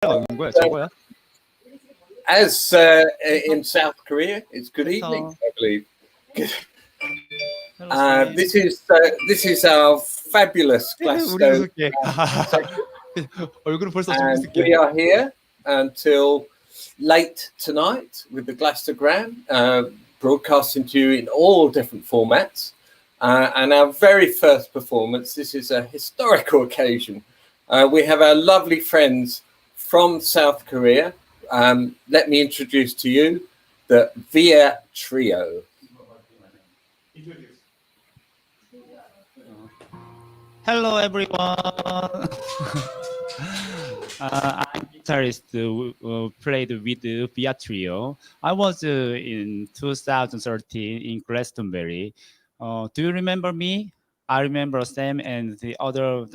가는 거야? 저거야? As in South Korea, it's good evening, I believe. This is our fabulous Glastogram section. 얼굴은 벌써 And we are here until late tonight with the Glastogram, broadcasting to you in all different formats. And our very first performance, this is a historical occasion. We have our lovely friends from South Korea. Let me introduce to you the Via Trio. Hello, everyone. I'm guitarist who played with the Via Trio. I was in 2013 in Glastonbury. Do you remember me? I remember Sam and the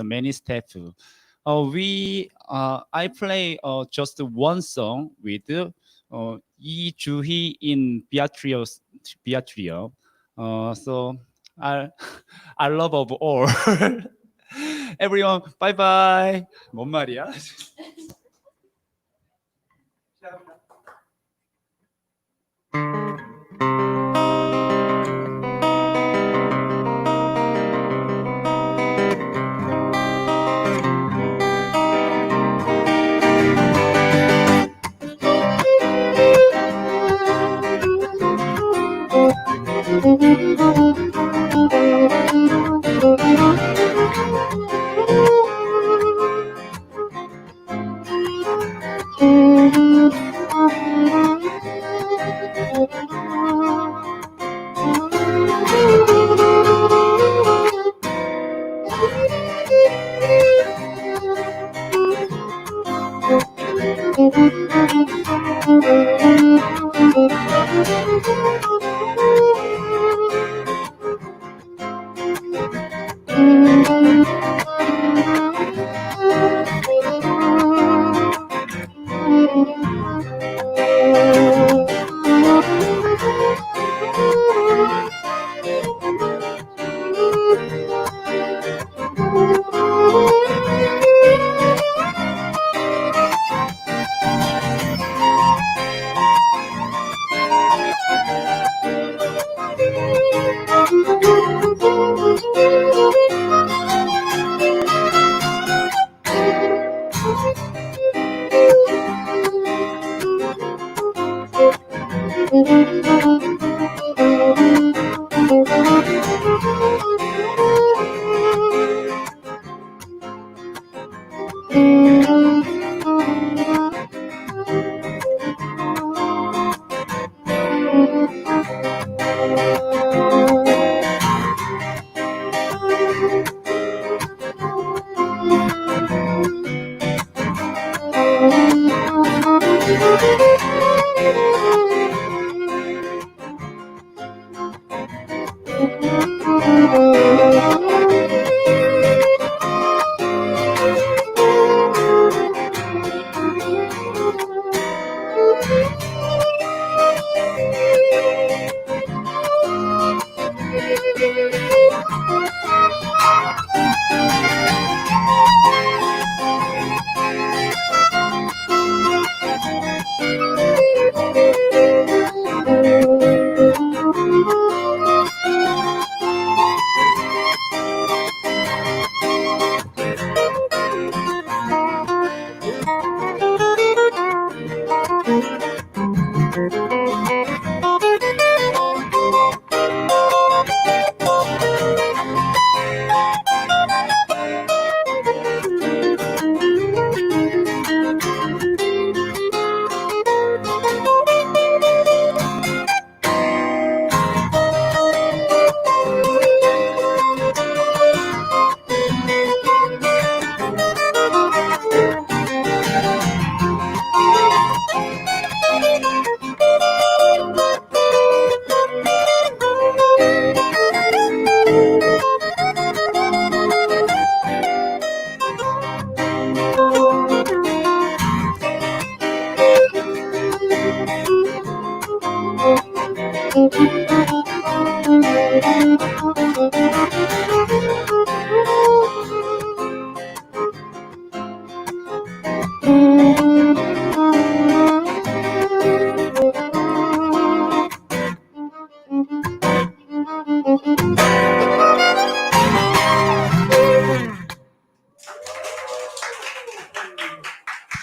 many staff. I play just one song with Lee Joo-hee in Via Trio. So I love of all. Everyone, bye bye. 뭔 말이야?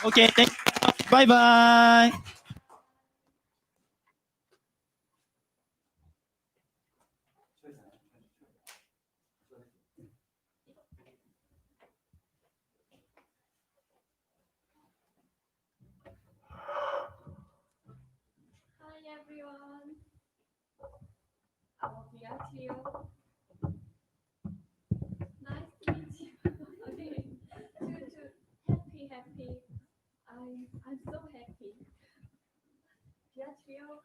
Okay, thank you. Bye bye. Hi everyone. We are here. Nice to meet you again. Happy. I'm so happy. Pietro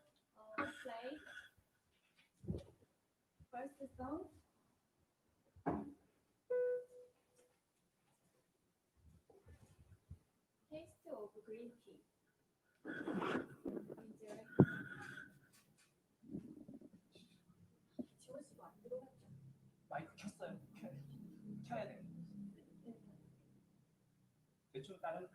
play first song. Taste of green tea. Enjoy. 지워지도 안 들어갔죠. 마이크 켰어요. 켜야 돼. 대충 다른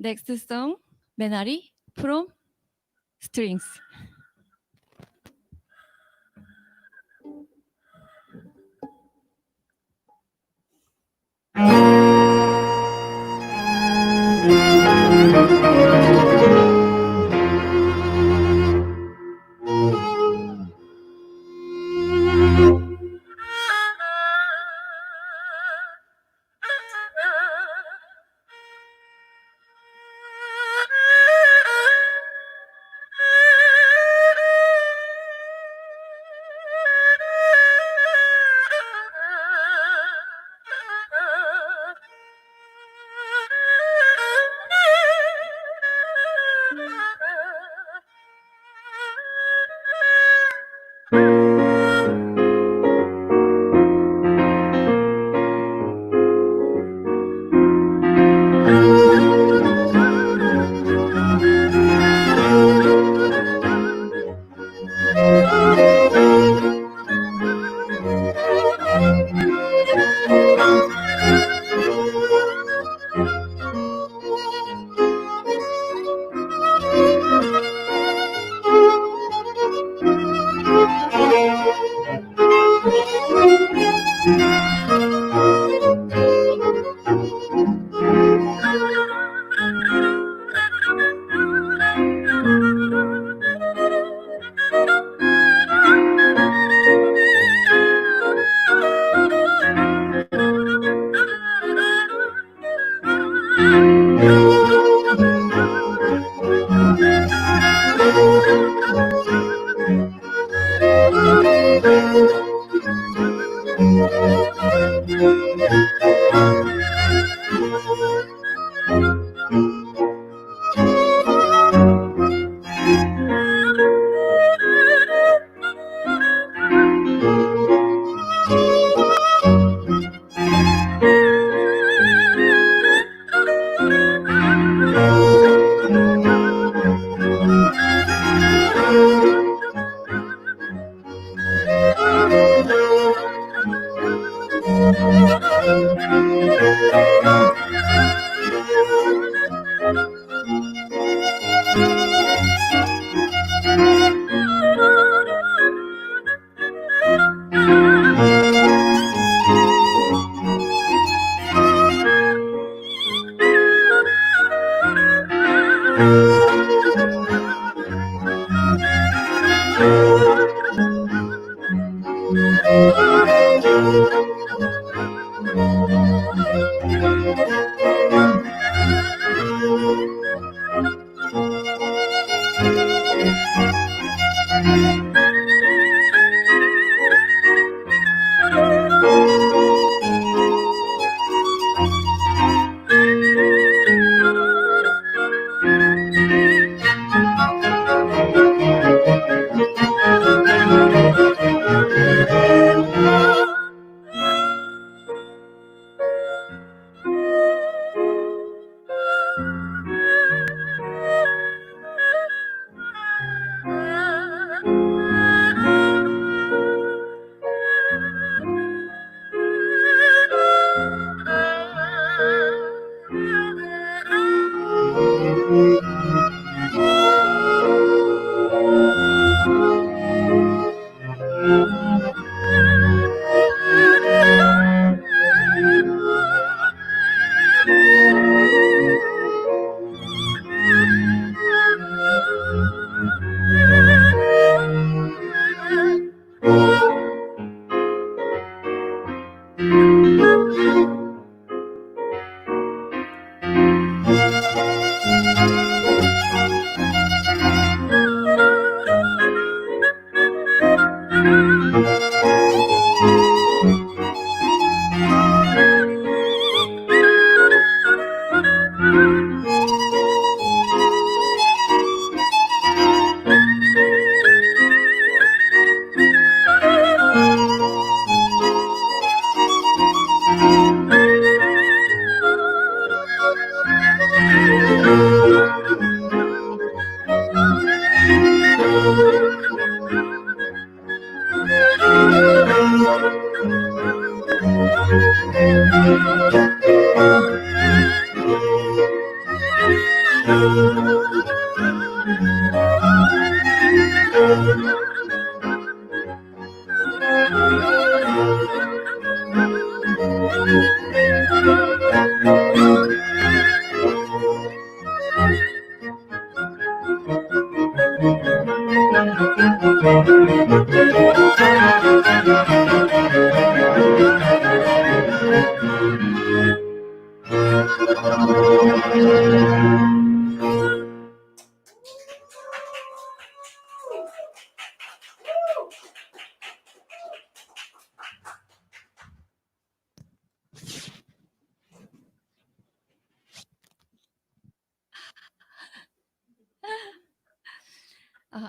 Next song, Menari from Strings.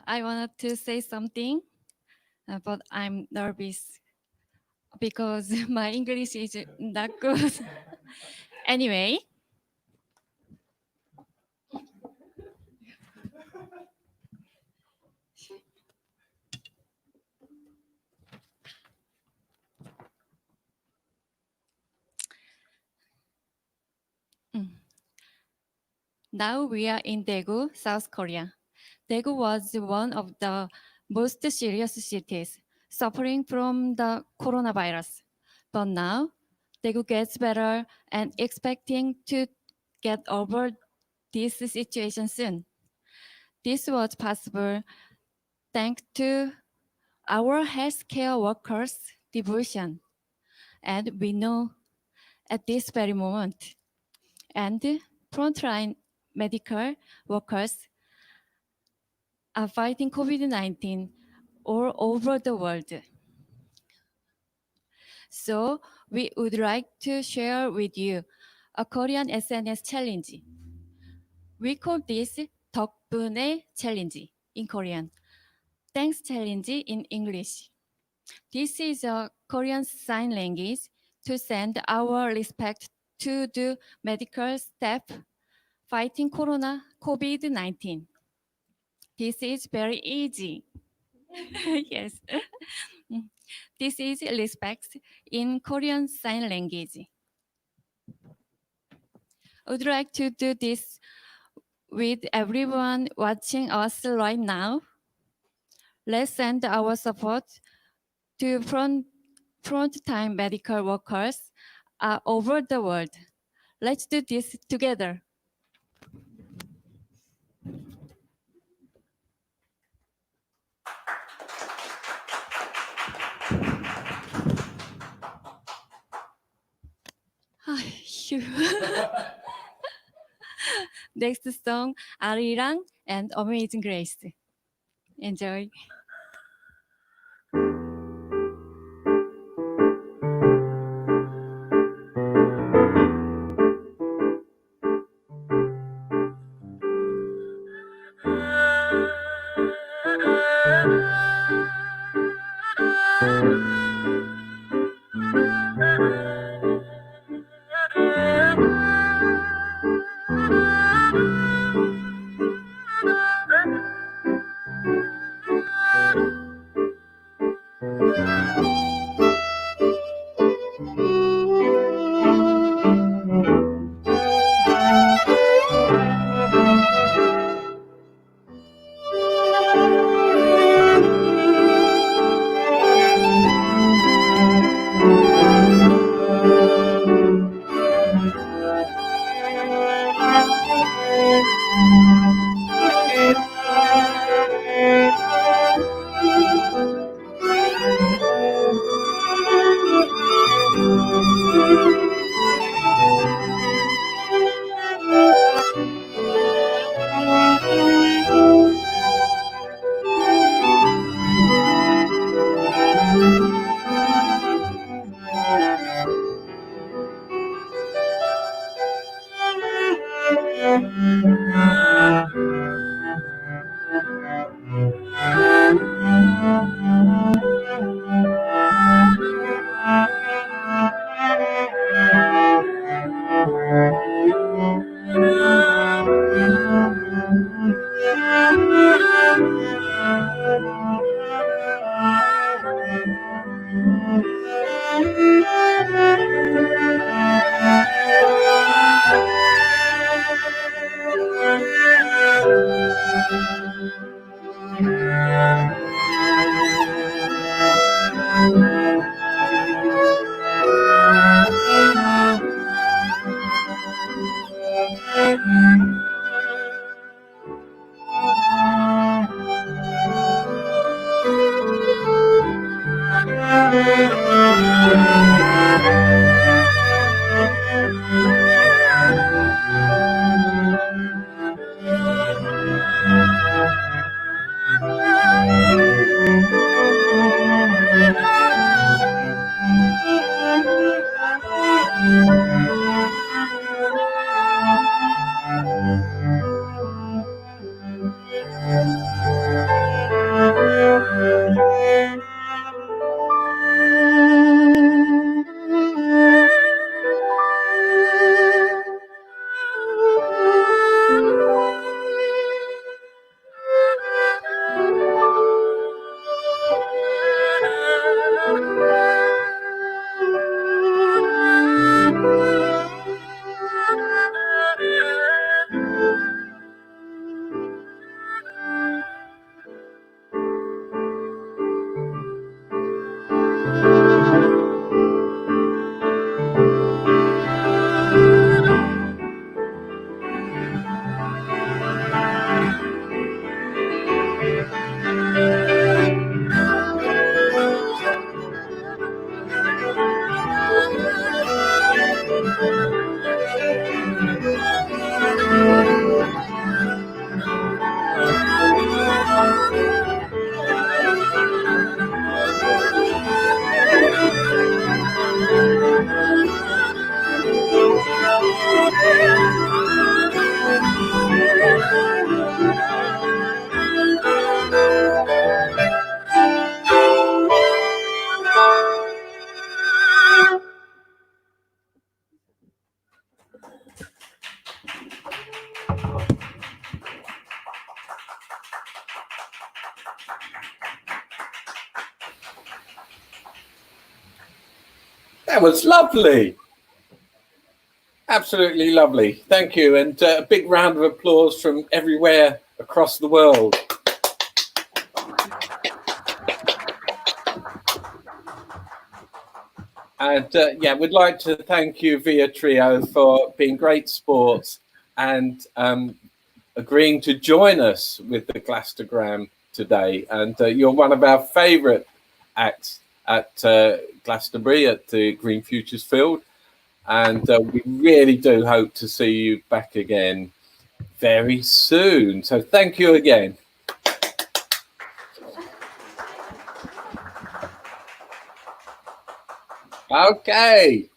I wanted to say something, but I'm nervous because my English is not good. Anyway, now we are in Daegu, South Korea. Daegu was one of the most serious cities suffering from the coronavirus. But now, Daegu gets better and expecting to get over this situation soon. This was possible thanks to our healthcare workers' devotion. And we know at this very moment, and frontline medical workers are fighting COVID-19 all over the world. So we would like to share with you a Korean SNS challenge. We call this 덕분에 challenge in Korean, thanks challenge in English. This is a Korean sign language to send our respect to the medical staff fighting COVID-19. This is very easy. Yes. This is respect in Korean sign language. I would like to do this with everyone watching us right now. Let's send our support to frontline medical workers over the world. Let's do this together. 휴. Next song, 아리랑 and Amazing Grace. Enjoy. That was lovely. Absolutely lovely. Thank you. And a big round of applause from everywhere across the world. And yeah, we'd like to thank you, Via Trio, for being great sports and agreeing to join us with the Glastogram today. And you're one of our favourite acts at Glastonbury at the Green Futures Field. And we really do hope to see you back again very soon. So thank you again. Okay.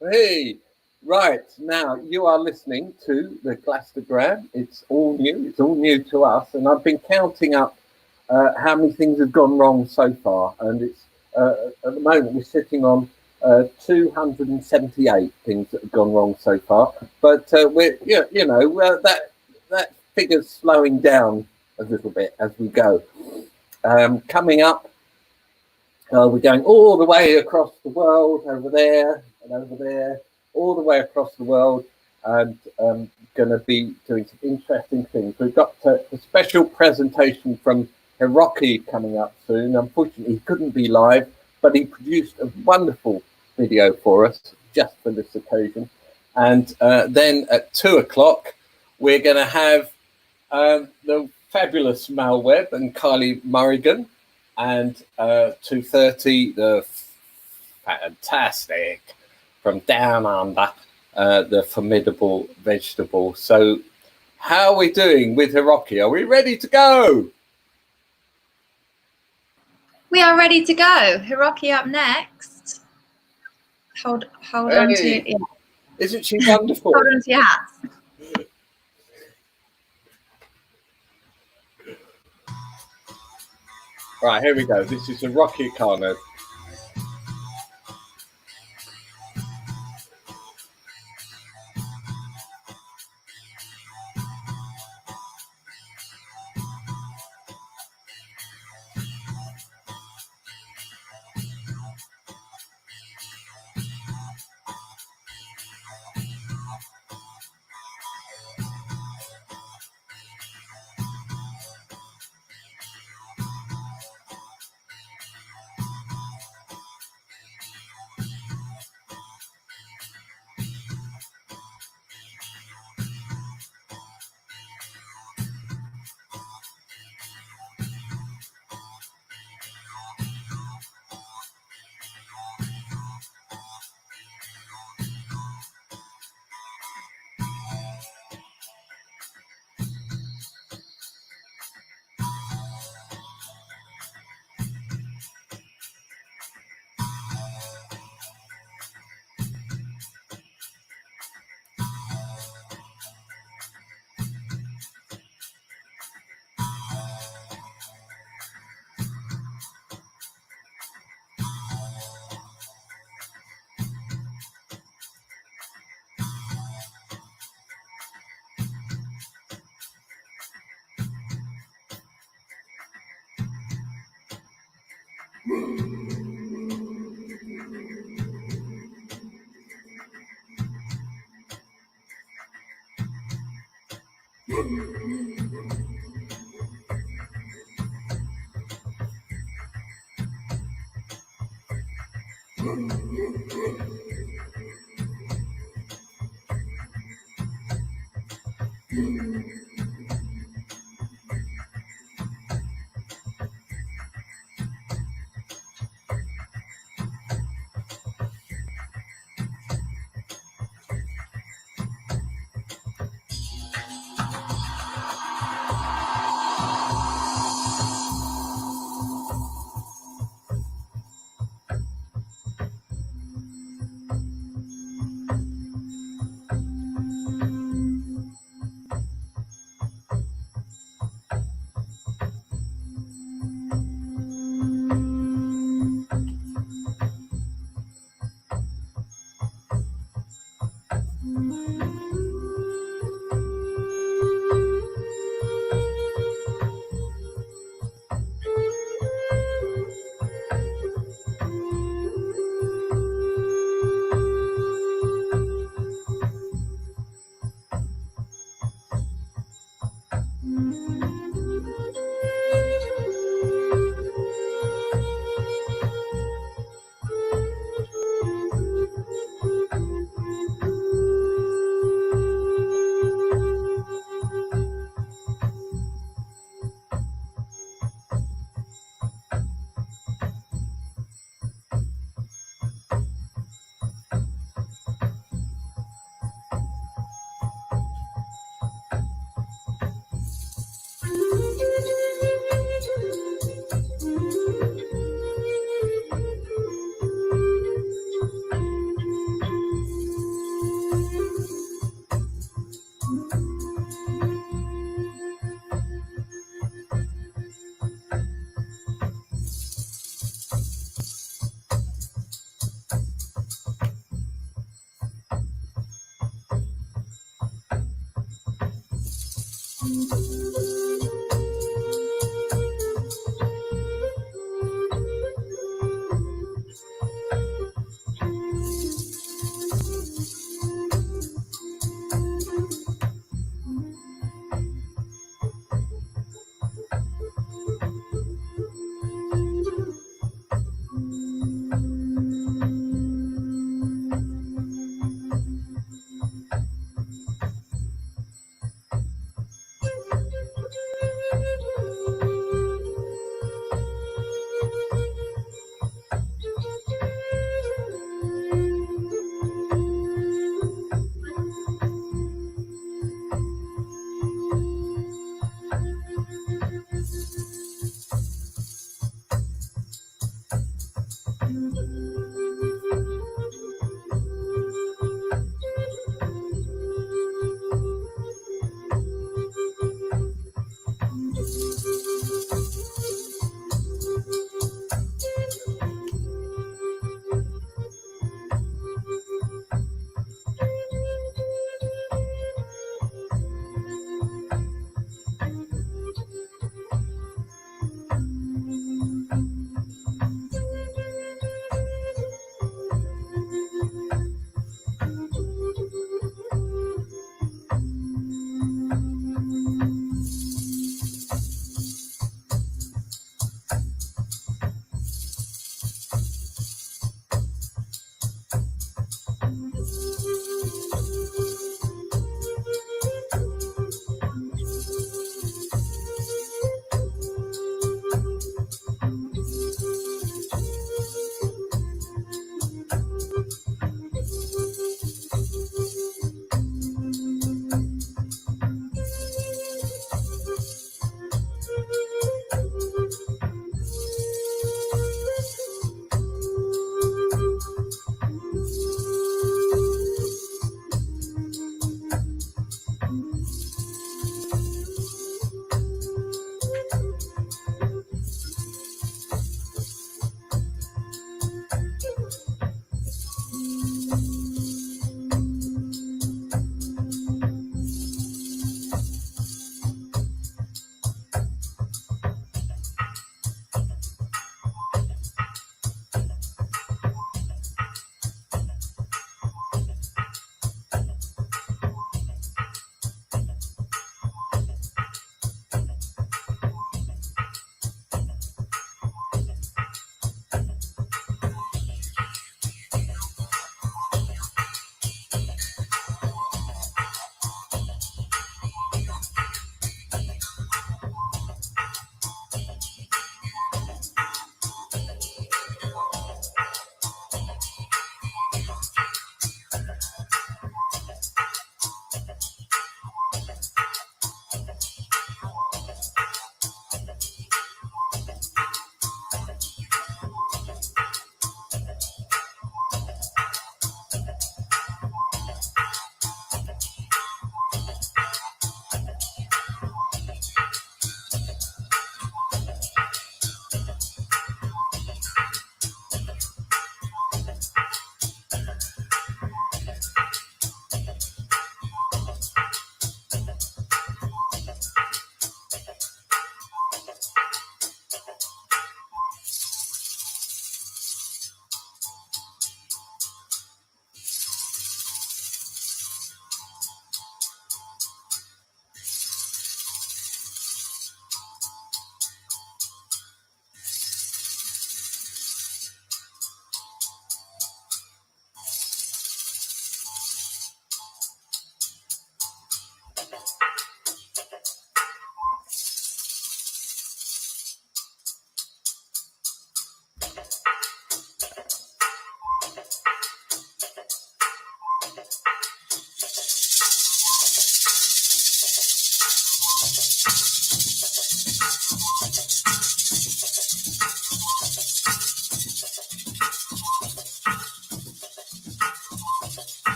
Hey, right. Now you are listening to the Glastogram. It's all new. It's all new to us. And I've been counting up how many things have gone wrong so far. And it's at the moment we're sitting on 278 things that have gone wrong so far. But we're, that figure's slowing down a little bit as we go. Coming up, we're going all the way across the world, over there and over there, all the way across the world, and going to be doing some interesting things. We've got a special presentation from Hiroki coming up soon. Unfortunately, he couldn't be live, but he produced a wonderful video for us just for this occasion. And then at 2 o'clock, we're going to have the fabulous Mal Webb and Kylie Murrigan. And 2:30, the fantastic from Down Under, the formidable vegetable. So how are we doing with Hiroki? Are we ready to go? We are ready to go. Hiroki up next. Hold on to, yeah. Isn't she wonderful? Hold on to your hats. Right, here we go. This is Hiroki Kano.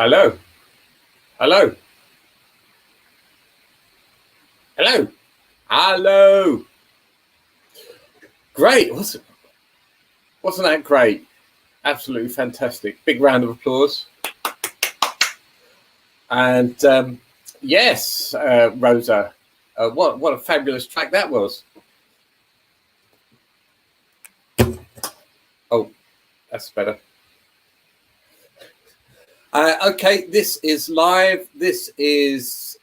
Hello. Hello. Hello. Hello. Great. Wasn't that great? Absolutely fantastic. Big round of applause. And yes, Rosa, what a fabulous track that was. Oh, that's better. Okay, this is live. This is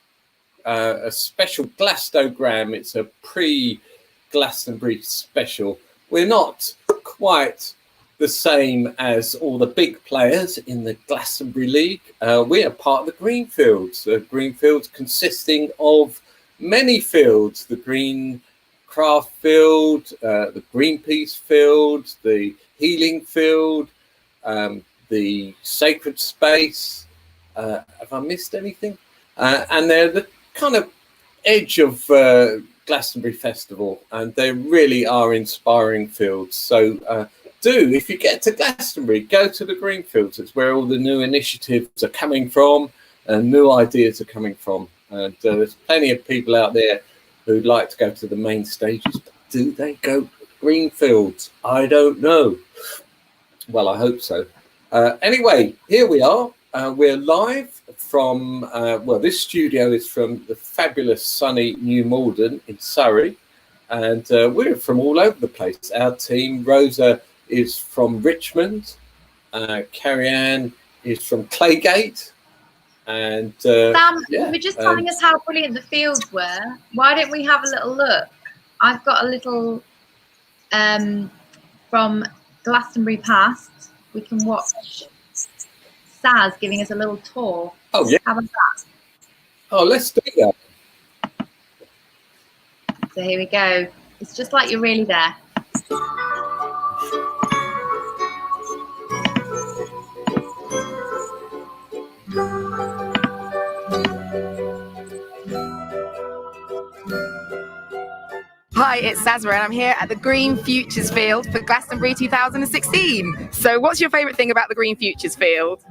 a special Glastogram. It's a pre-Glastonbury special. We're not quite the same as all the big players in the Glastonbury League. We are part of the Greenfields. The Greenfields consisting of many fields: the Green Craft Field, the Greenpeace Field, the Healing Field, the Sacred Space. Have I missed anything? And they're the kind of edge of Glastonbury Festival, and they really are inspiring fields. So if you get to Glastonbury, go to the Greenfields. It's where all the new initiatives are coming from and new ideas are coming from. And there's plenty of people out there who'd like to go to the main stages, but do they go to Greenfields? I don't know. Well, I hope so. Anyway, here we are. We're live from, this studio is from the fabulous sunny New Malden in Surrey. And we're from all over the place. Our team, Rosa, is from Richmond. Carrie-Anne is from Claygate. And Sam, yeah, you were just telling us how brilliant the fields were. Why don't we have a little look? I've got a little from Glastonbury Past. We can watch Saz giving us a little tour. Oh, yeah. How about that? Oh, let's do that. So here we go. It's just like you're really there. Hi, it's Sazra and I'm here at the Green Futures Field for Glastonbury 2016. So what's your favourite thing about the Green Futures Field?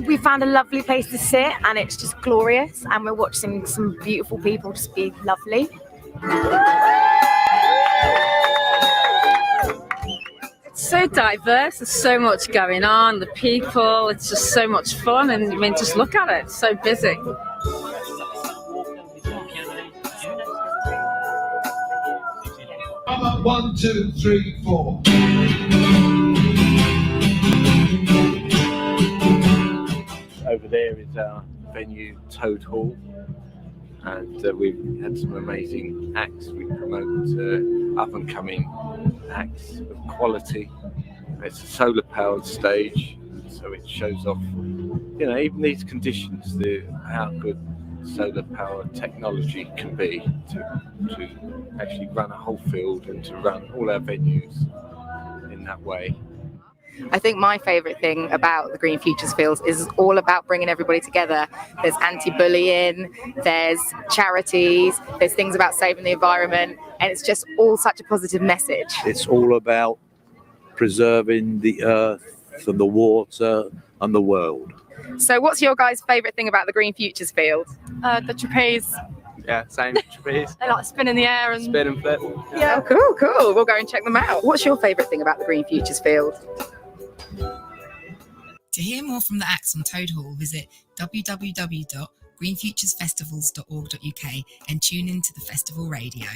We found a lovely place to sit and it's just glorious, and we're watching some beautiful people just be lovely. It's so diverse, there's so much going on, the people, it's just so much fun, and I mean, just look at it, it's so busy. I'm up 1, 2, 3, 4. Over there is our venue, Toad Hall, and we've had some amazing acts. We promote up and coming acts of quality. It's a solar powered stage, so it shows off, even these conditions, how good solar power technology can be to actually run a whole field and to run all our venues in that way. I think my favourite thing about the Green Futures Fields is all about bringing everybody together. There's anti-bullying, there's charities, there's things about saving the environment, and it's just all such a positive message. It's all about preserving the earth and the water and the world. So what's your guys' favourite thing about the Green Futures Field? The trapeze. Yeah, same trapeze. They like spin in the air and Spin and flip. Yeah, cool. We'll go and check them out. What's your favourite thing about the Green Futures Field? To hear more from the acts on Toad Hall, visit www.greenfuturesfestivals.org.uk and tune in to the festival radio.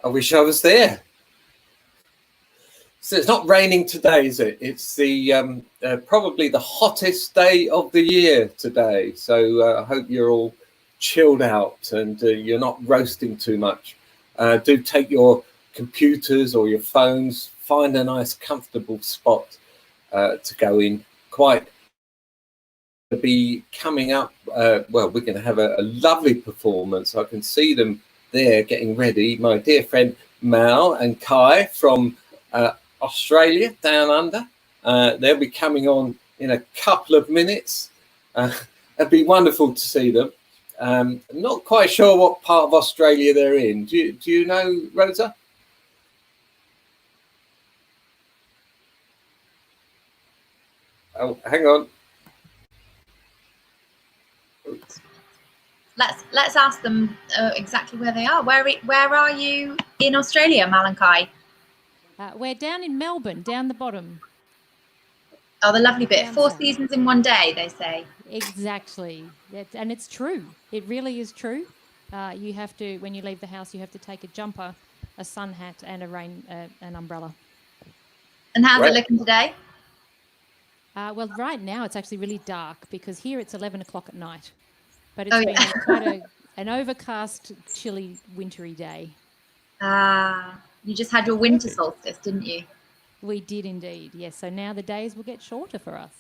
I wish I was there. So it's not raining today, is it? It's the probably the hottest day of the year today. So I hope you're all chilled out and you're not roasting too much. Do take your computers or your phones, find a nice comfortable spot to go in. Quite to be coming up. We're going to have a lovely performance. I can see them there getting ready. My dear friend Mal and Kai from Australia Down Under. They'll be coming on in a couple of minutes. It'd be wonderful to see them. Not quite sure what part of Australia they're in. Do you know, Rosa? Oh, hang on. Let's ask them exactly where they are. Where are you in Australia, Malachi? We're down in Melbourne, down the bottom. Oh, the lovely bit. Down 4 south. seasons in one day, they say. Exactly. And it's true. It really is true. You have to, when you leave the house, you have to take a jumper, a sun hat, and an umbrella. And how's it looking today? Well, right now it's actually really dark because here it's 11 o'clock at night. But it's been quite an overcast, chilly, wintry day. You just had your winter solstice, didn't you? We did indeed, yes. So now the days will get shorter for us.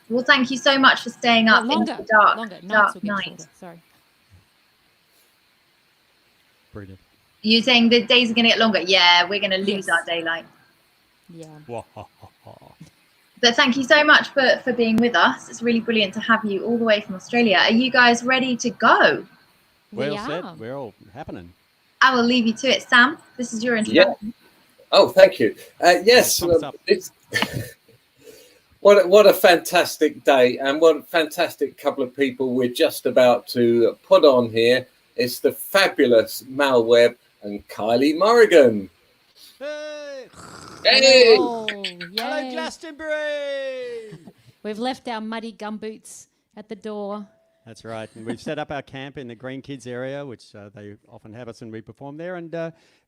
Well, thank you so much for staying up longer, into the dark, longer. Nights dark will get night. shorter. Sorry. Brilliant. You're saying the days are going to get longer? Yeah, we're going to lose our daylight. Yeah. But thank you so much for being with us. It's really brilliant to have you all the way from Australia. Are you guys ready to go? We're all set. We're all happening. I will leave you to it, Sam. This is your introduction. Yeah. Oh, thank you. Yes, it's what a fantastic day, and what a fantastic couple of people we're just about to put on here. It's the fabulous Mal Webb and Kylie Morrigan. Hey! Hey! Hello, Glastonbury! We've left our muddy gumboots at the door. That's right, and we've set up our camp in the Green Kids area, which they often have us and we perform there. And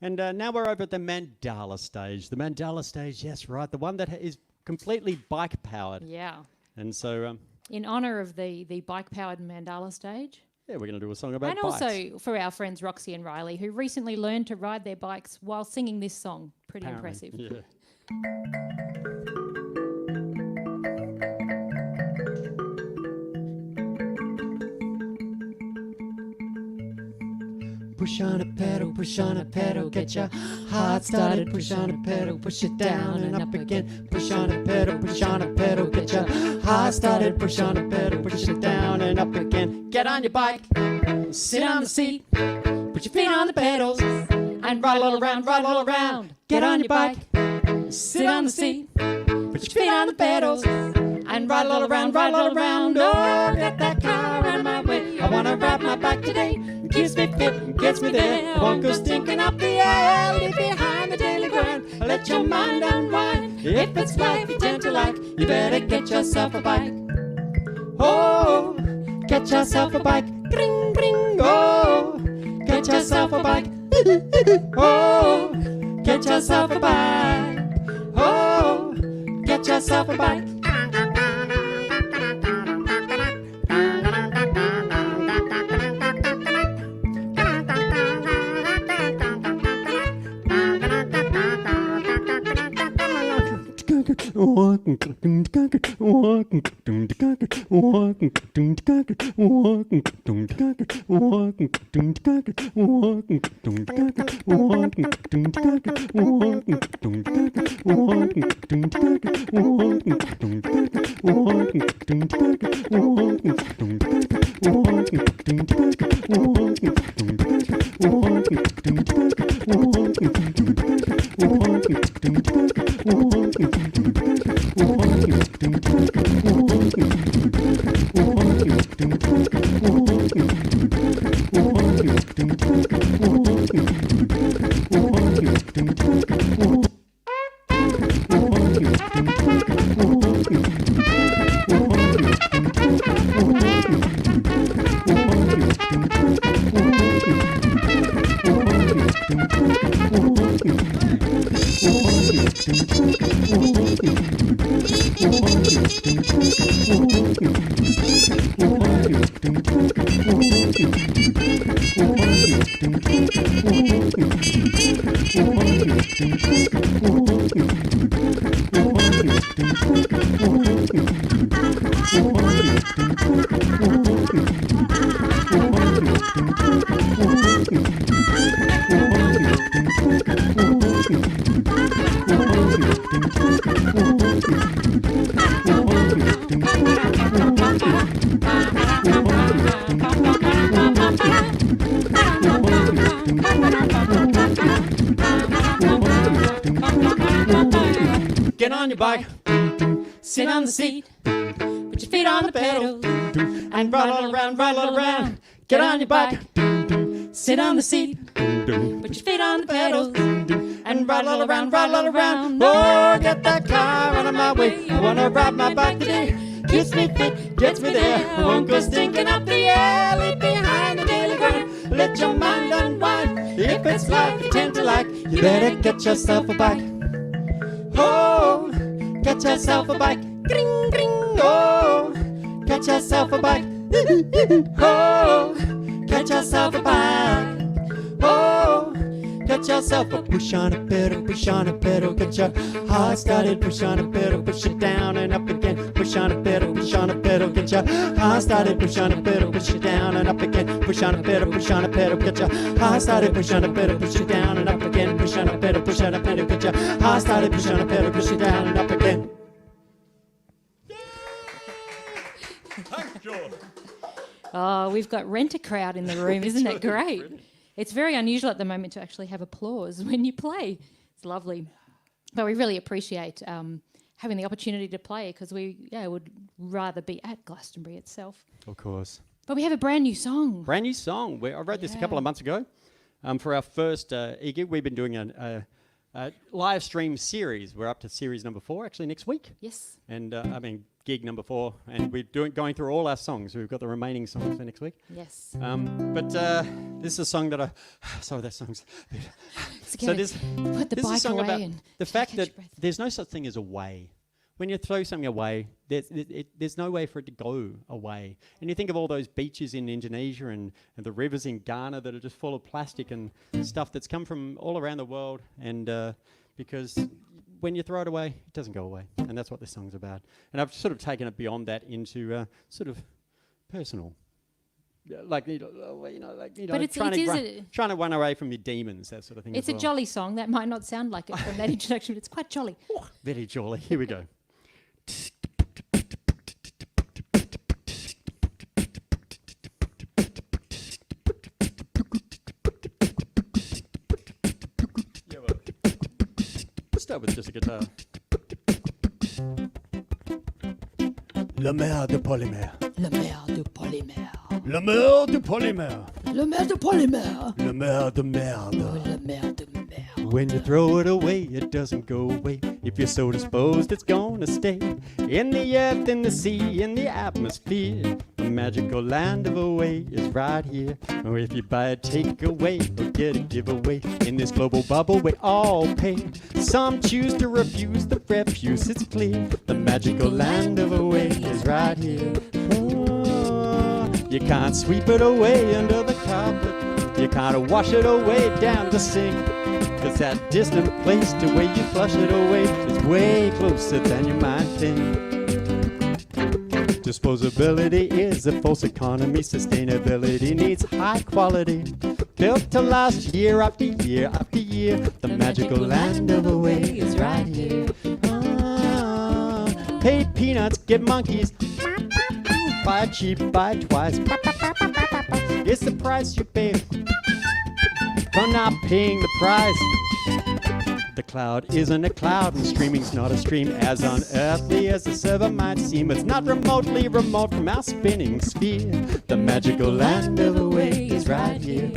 now we're over at the Mandala stage. The Mandala stage, yes, right, the one that is completely bike powered. Yeah. And so, in honor of the bike powered Mandala stage. Yeah, we're going to do a song about and bikes. Also for our friends Roxy and Riley, who recently learned to ride their bikes while singing this song. Pretty Apparently, impressive. Yeah. Push on a pedal, get your heart started. Push on a pedal, push it down and up again. Push on a pedal, get your heart started. Push on a pedal, push it down and up again. Get on your bike, sit on the seat, put your feet on the pedals, and ride all around, ride all around. Get on your bike, sit on the seat, put your feet on the pedals, and ride all around, ride all around. Oh, get that car out of my way. I wanna ride my bike today. Keeps me fit, gets me there. I won't go stinking up the alley behind the daily grind. Let your mind unwind. If it's life you tend to like, you better get yourself a bike. Oh, get yourself a bike. Bring, bring, oh, get yourself a bike. Oh, get yourself a bike. Oh, get yourself a bike. Get on your bike, sit on the seat, put your feet on the pedal, and roll all around, roll all around. Get on your bike, sit on the seat, put your feet on the pedal, and roll all around, roll all around. Oh, get that car out of my way, I wanna ride my bike today. Keeps me fit, gets me there, I won't go stinking up the alley behind the daily grind. Let your mind unwind, if it's life you tend to like, you better get yourself a bike. Oh, get yourself a bike. Gring, gring, oh, get yourself a bike. Oh, get yourself a bike. Oh, get yourself a push on a pedal, get your heart started, push on a pedal, push it down and up again, push on a pedal, get your heart started, push on a pedal, push it down and up again, push on a pedal, get your heart started, push on a pedal, push it down and up again, push on a pedal, get your heart started, push on a pedal, push it down and up again. Oh, we've got Rent-A-Crowd in the room. Isn't that great? It's very unusual at the moment to actually have applause when you play. It's lovely. But we really appreciate having the opportunity to play because we would rather be at Glastonbury itself. Of course. But we have a brand new song. Brand new song. I wrote this a couple of months ago. For our first e-gig, we've been doing a live stream series. We're up to series number 4 actually next week. Yes. And gig number 4, and we're going through all our songs. We've got the remaining songs for next week. Yes. But this is a song that sorry, that song's. So this put the this is a bike song away about and the fact that there's no such thing as away. When you throw something away, there's no way for it to go away. And you think of all those beaches in Indonesia and the rivers in Ghana that are just full of plastic and stuff that's come from all around the world. And because when you throw it away, it doesn't go away. And that's what this song's about. And I've sort of taken it beyond that into sort of personal. But trying to run away from your demons, that sort of thing. It's a jolly song. That might not sound like it from that introduction, but it's quite jolly. Very jolly. Here we go. Let's start with just a guitar. La mer de polymère. La mer de polymère. La mer de polymère. La mer de polymère. La mer de merde. Oh, la mer de merde. When you throw it away, it doesn't go away. If you're so disposed, it's gonna stay in the earth, in the sea, in the atmosphere. The magical land of away is right here. Or if you buy a takeaway or get a giveaway, in this global bubble we all pay. Some choose to refuse the refuse, it's clear. The magical land of away is right here. Oh, you can't sweep it away under the carpet. You can't wash it away down the sink. Cause that distant place to where you flush it away is way closer than you might think. Disposability is a false economy. Sustainability needs high quality. Built to last year after year after year. The magical land of away is right here. Pay peanuts, get monkeys. Buy cheap, buy twice. It's the price you pay for not paying the price. The cloud isn't a cloud and streaming's not a stream. As unearthly as the server might seem, it's not remotely remote from our spinning sphere. The magical land of away is right here.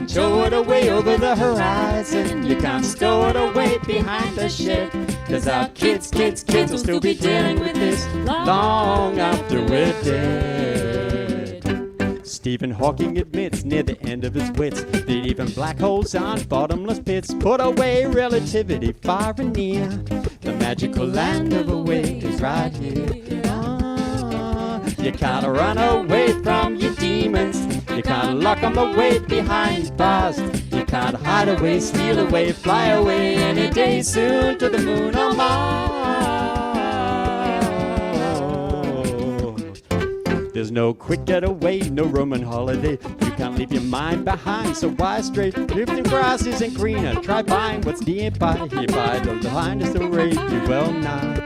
Tow it away over the horizon. You can't stow it away behind the shed. Cause our kids will still be dealing with this long after we're dead. Stephen Hawking admits near the end of his wits that even black holes aren't bottomless pits. Put away relativity far and near. The magical land of away is right here. You can't run away from your demons. lock on the way behind these bars. You can't hide away, steal away, fly away any day soon to the moon or Mars. There's no quick getaway, no Roman holiday. You can't leave your mind behind, so why stray? Drifting grass isn't greener. Try buying what's nearby. Hereby the line is the rate you well nigh.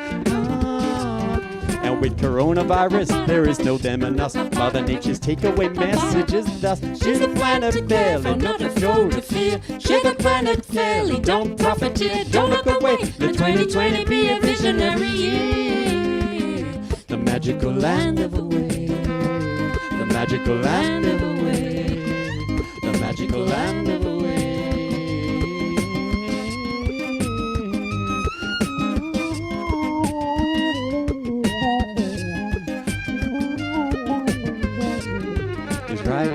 And with coronavirus, there is no them and us. Mother Nature's takeaway messages thus. She's the planet fairly, not a show to fear. She's the planet fairly, don't profiteer, don't look away. Let 2020 be a visionary year. The magical land of away. The magical land of away. The magical land of away. Is right.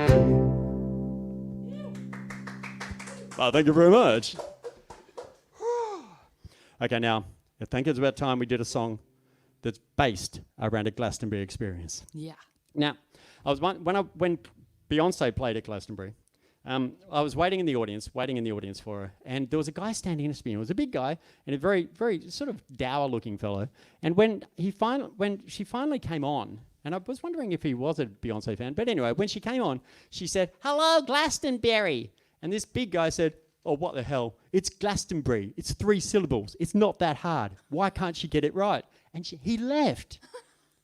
Oh, thank you very much. Okay, now I think it's about time we did a song that's based around a Glastonbury experience. Yeah. Now, when Beyonce played at Glastonbury, I was waiting in the audience for her, and there was a guy standing next to me. It was a big guy and a very, very sort of dour-looking fellow. And when she finally came on, and I was wondering if he was a Beyonce fan, but anyway, when she came on, she said, "Hello, Glastonbury," and this big guy said, "Oh, what the hell? It's Glastonbury. It's 3 syllables. It's not that hard. Why can't she get it right?" And he left.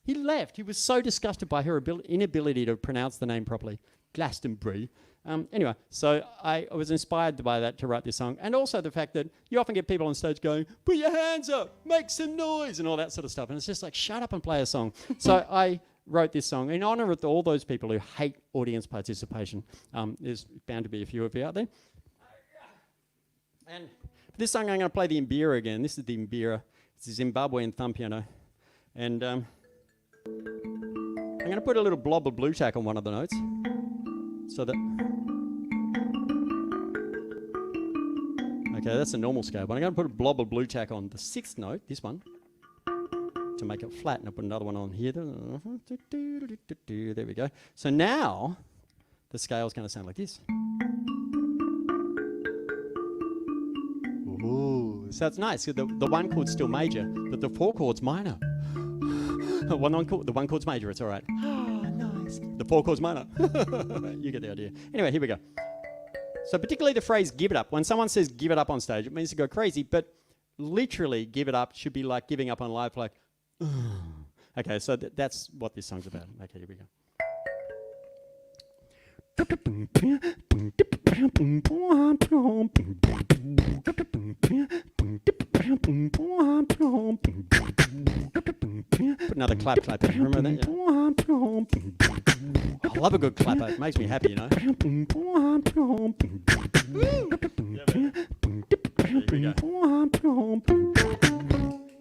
He left. He was so disgusted by her inability to pronounce the name properly, Glastonbury. Anyway, so I was inspired by that to write this song. And also the fact that you often get people on stage going, "Put your hands up, make some noise," and all that sort of stuff. And it's just like, shut up and play a song. So I wrote this song in honor of all those people who hate audience participation. There's bound to be a few of you out there. And for this song, I'm going to play the mbira again. This is the mbira. It's a Zimbabwean thumb piano. And I'm going to put a little blob of blue tack on one of the notes. So that... Okay, that's a normal scale. But I'm going to put a blob of blue tack on the 6th note, this one, to make it flat. And I'll put another one on here. There we go. So now, the scale's going to sound like this. Ooh, so it's nice. So the 1 chord's still major, but the 4 chord's minor. The 1 chord's major, it's all right. Oh, nice. The 4 chord's minor. You get the idea. Anyway, here we go. So particularly the phrase "give it up." When someone says "give it up" on stage, it means to go crazy, but literally "give it up" should be like giving up on life, like, okay, so that's what this song's about. Okay, here we go. Put another clap. Remember that? Yeah. I love a good clapper. It makes me happy, you know. Here we go.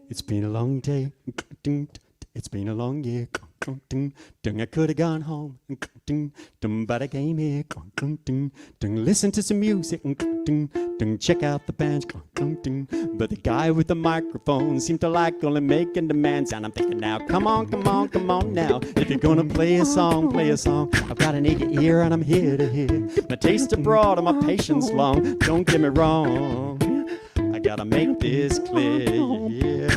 It's been a long day. It's been a long year. I could have gone home, but I came here. Listen to some music, check out the bands. But the guy with the microphone seemed to like only making demands. And I'm thinking now, come on now. If you're gonna play a song, I've got an eager ear and I'm here to hear. My taste abroad and my patience long. Don't get me wrong, I gotta make this clear, yeah.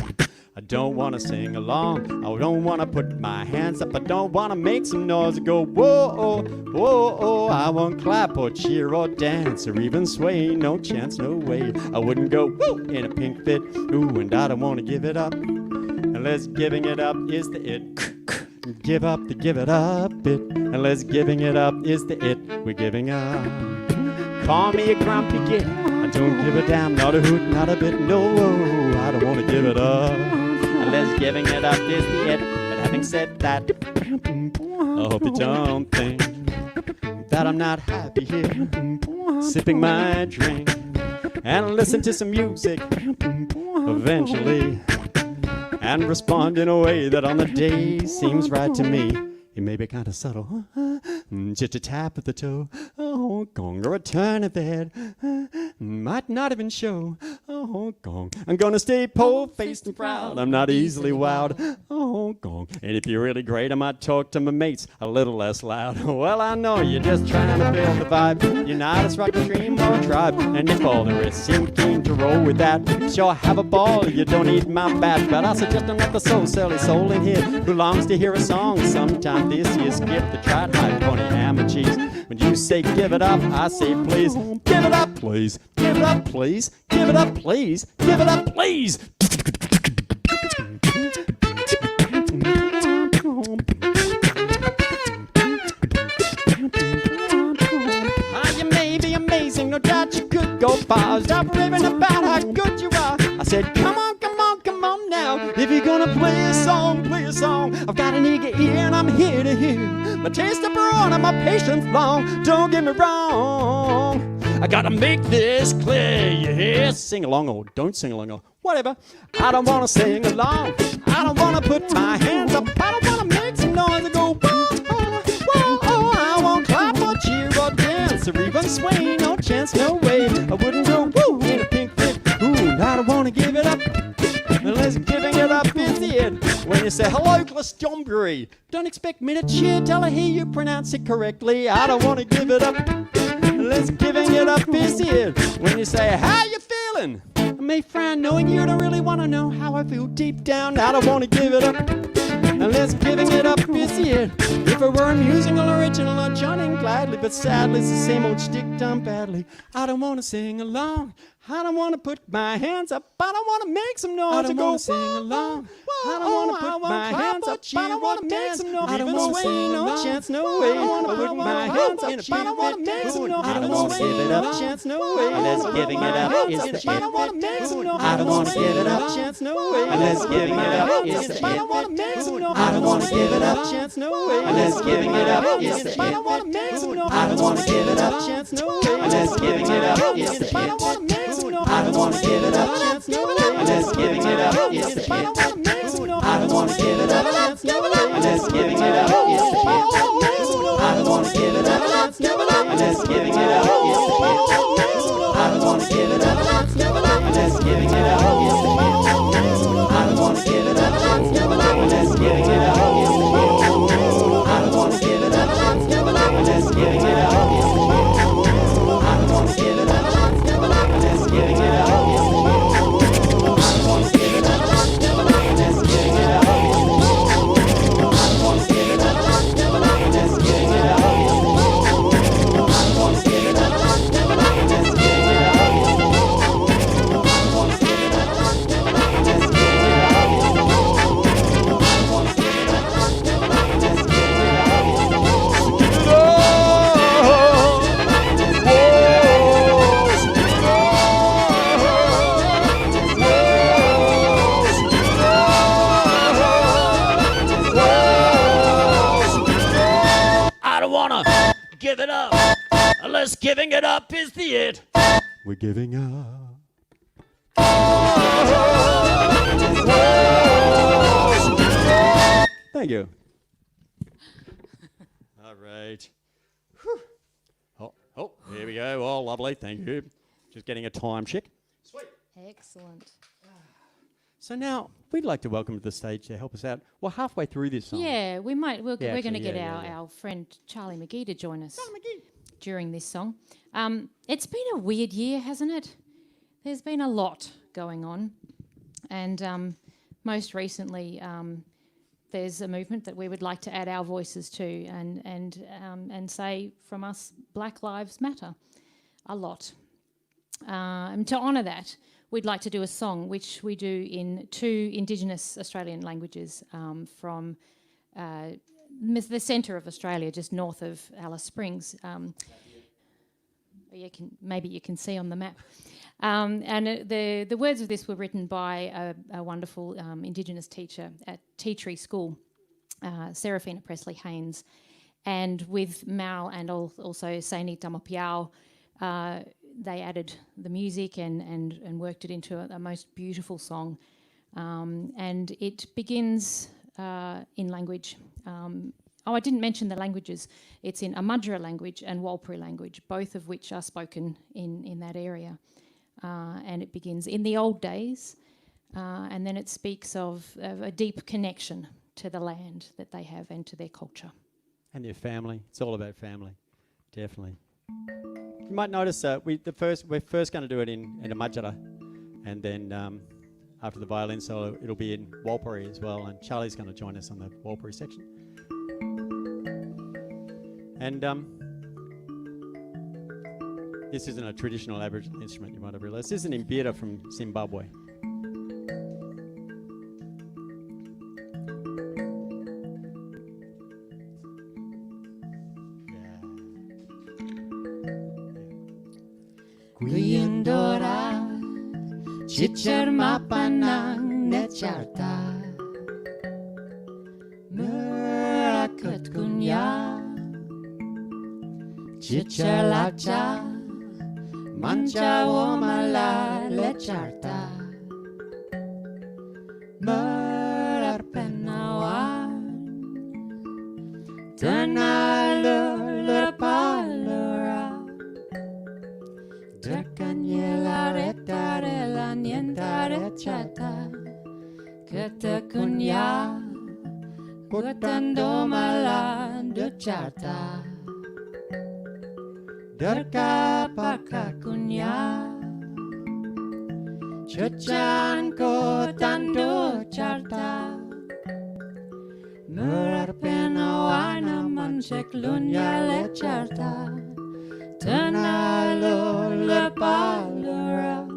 I don't want to sing along. I don't want to put my hands up. I don't want to make some noise and go, whoa, whoa, oh. I won't clap or cheer or dance or even sway. No chance, no way. I wouldn't go, woo, in a pink fit. Ooh, and I don't want to give it up. Unless giving it up is the it. Give up the give it up bit. Unless giving it up is the it. We're giving up. Call me a grumpy git. I don't give a damn, not a hoot, not a bit. No, I don't want to give it up. Unless giving it up is the it. But having said that, I hope you don't think that I'm not happy here, sipping my drink and listen to some music eventually, and respond in a way that on the day seems right to me. It may be kind of subtle, just a tap of the toe, oh, gong, or a turn of the head, might not even show, oh, gong. I'm gonna stay pole-faced and proud, I'm not easily wowed, oh, Hong Kong. And if you're really great, I might talk to my mates a little less loud. Well, I know you're just trying to build the vibe. You're not a rock dream or a tribe. And if all the rest seem keen to roll with that, sure, have a ball, you don't need my bat. But I suggest another silly soul in here who longs to hear a song sometime this year. Skip the trot, high funny ham and cheese. When you say give it up, I say please. Give it up, please. Give it up, please. Give it up, please. Give it up, please. You may be amazing, no doubt you could go far. Stop raving about how good you are. I said, come on, come on, come on now. If you're gonna play a song, play a song. I've got an eager ear and I'm here to hear. My taste of broad and my patience long. Don't get me wrong. I gotta make this clear, you hear? Sing along or don't sing along or whatever. I don't wanna sing along. I don't wanna put my hands up. I don't wanna make some noise and go whoa, oh, whoa, oh. I won't clap or cheer or dance or even sway. No chance, no way. I wouldn't go woo in a pink fit. Ooh, I don't wanna give it up. Unless giving it up is it. When you say hello, Glastogram, don't expect me to cheer till I hear you pronounce it correctly. I don't wanna give it up. Unless giving it up is it. When you say, how you feeling? I may frown knowing you don't really want to know how I feel deep down. I don't want to give it up. Unless giving it up is it. If it were amusing or original, I'd join in gladly. But sadly, it's the same old shtick done badly. I don't want to sing along. I don't want to put my hands up. I don't want to make some noise. I don't want to sing along. I don't want to put my hands up. I don't want to make some noise. I don't want to sing no chance, no way. I put my hands up. I don't want to make some noise. I don't want to give it up. Chance, no way. Unless giving it up is the I don't want to make some noise. I don't want to give it up. Chance, no way. Unless giving it up is the I don't want to make some noise. I don't want to give it up. Chance, no way. Unless giving it up is the I don't want to make some noise. I don't want to give it up. Chance, no way. Unless giving it up is the I don't want to make I don't want to give it up, chance no way. Unless giving it up is the I don't want to make some noise. I don't want to give it up, chance no way. Unless giving it up is the I don't want to give it up, chance no way. Unless giving it up is the I don't want to give it up, chance no way. Unless giving it up is the I don't want to give it up, chance no way. Unless giving it up is the I don't want to give it up, chance no way. Unless giving it up is the I don't want to give it up, chance no way. Unless giving it up is the I don't want to give it up, chance no way. Unless giving it up is the I don't want to give it up, chance no way. Unless giving it up is the I don't want to give it up, chance no way. Unless giving it up is the I don't want to give it up, chance no way. Unless giving it up is the I don't want to give it up, chance no way. Unless giving it up is the give it up. I don't wanna give it up unless giving it up is the it. We're giving up. Thank you. All right. Whew. Oh, here we go. Oh, lovely. Thank you. Just getting a time check. Sweet. Excellent. So now we'd like to welcome to the stage to help us out. We're halfway through this song. Yeah, we might. We're going to actually, get yeah. our friend Charlie McGee to join us during this song. It's been a weird year, hasn't it? There's been a lot going on, and most recently, there's a movement that we would like to add our voices to, and say from us, Black Lives Matter, a lot. And to honour that, we'd like to do a song which we do in 2 Indigenous Australian languages from the centre of Australia, just north of Alice Springs. Maybe you can see on the map. And the words of this were written by a wonderful Indigenous teacher at Tea Tree School, Seraphina Presley Haynes, and with Mal and also Saini Tamapiao, they added the music and worked it into a most beautiful song. And it begins in language. I didn't mention the languages. It's in Amadra language and Walpuri language, both of which are spoken in that area. And it begins in the old days, and then it speaks of a deep connection to the land that they have and to their culture. And their family. It's all about family, definitely. You might notice we're first going to do it in a Majara, and then after the violin solo, it'll be in Walpuri as well, and Charlie's going to join us on the Walpuri section. And this isn't a traditional Aboriginal instrument, you might have realised. This is an imbira from Zimbabwe. Guyandora Chichar mapanang necharta Murakat kunya Chichar lacha Mancha womala lecharta Murar penawan Tenalur palura Terkanyela retarela nientare chata Ketakunya Kutando mala duchata Derka pakakunya Chuchan kutando charta Murar penawana mansek lunya lecharta Tenalo lepalura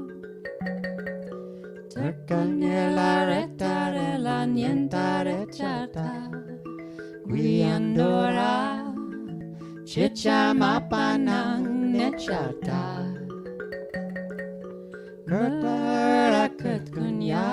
Terkanyela retarela nientare chata Guyandora Chicha mapanang nechata Murder kunya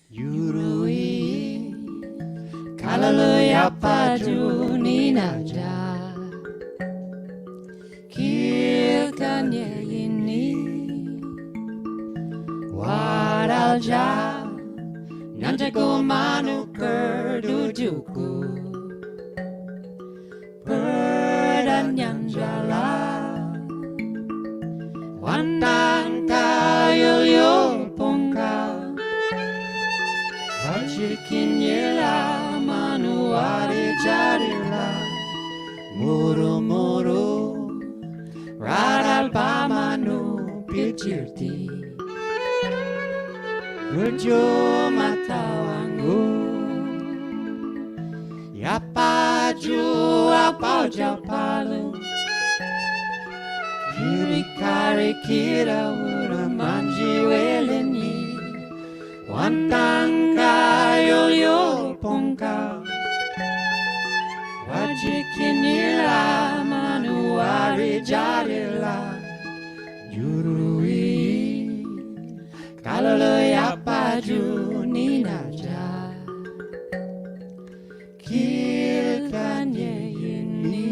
Yurui Hallelujah Paduni Naja Kilkanye Yini Wadalja Nanjago Manu Kurdujuku Perdanyanjala Wantangka Yulyo Pongka Chikinyela manuari jarila Muru muru Radal pamanu pichirti Gurjo matawangu Yapaju apauja palu Kirikari kira ura manji weleni Wantangka yol pongka Wajikinila manuari jarila Yurui Kalaloya paju ninaja Kilkanye yini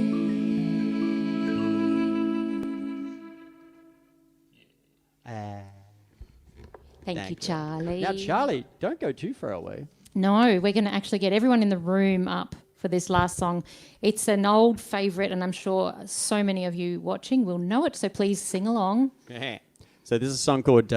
Thank you, Charlie. Now, Charlie, don't go too far away. No, we're going to actually get everyone in the room up for this last song. It's an old favourite, and I'm sure so many of you watching will know it, so please sing along. So this is a song called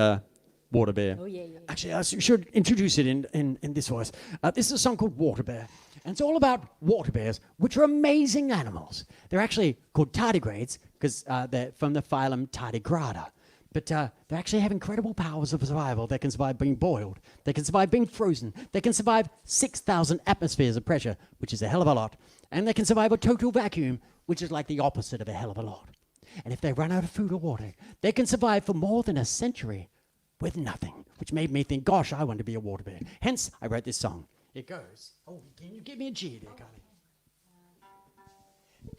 Water Bear. Oh, yeah, yeah. Actually, I should introduce it in this voice. This is a song called Water Bear, and it's all about water bears, which are amazing animals. They're actually called tardigrades because they're from the phylum Tardigrada. But they actually have incredible powers of survival. They can survive being boiled. They can survive being frozen. They can survive 6,000 atmospheres of pressure, which is a hell of a lot. And they can survive a total vacuum, which is like the opposite of a hell of a lot. And if they run out of food or water, they can survive for more than a century with nothing, which made me think, gosh, I want to be a water bear. Hence, I wrote this song. It goes, oh, can you give me a G there, Carly? Be a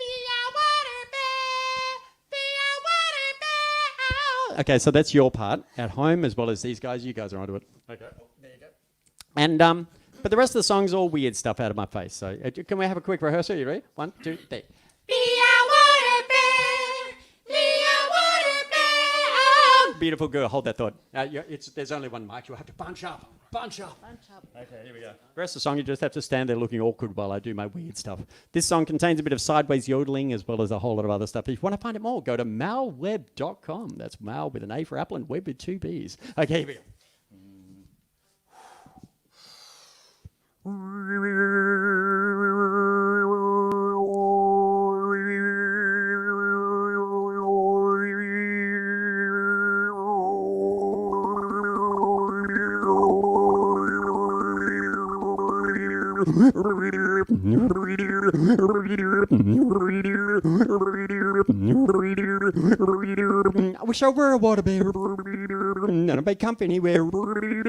water bear, be a water bear. Okay, so that's your part at home as well as these guys. You guys are onto it. Okay, there you go. And But the rest of the song's all weird stuff out of my face. So can we have a quick rehearsal? You ready? 1, 2, 3. Beautiful girl. Hold that thought. There's only one mic. You'll have to bunch up. Bunch up. Okay, here we go. The rest of the song, you just have to stand there looking awkward while I do my weird stuff. This song contains a bit of sideways yodeling as well as a whole lot of other stuff. If you want to find it more, go to malweb.com. That's mal with an A for apple and web with 2 B's. Okay, here we go. I wish I were a water bear. None of my comfort anywhere.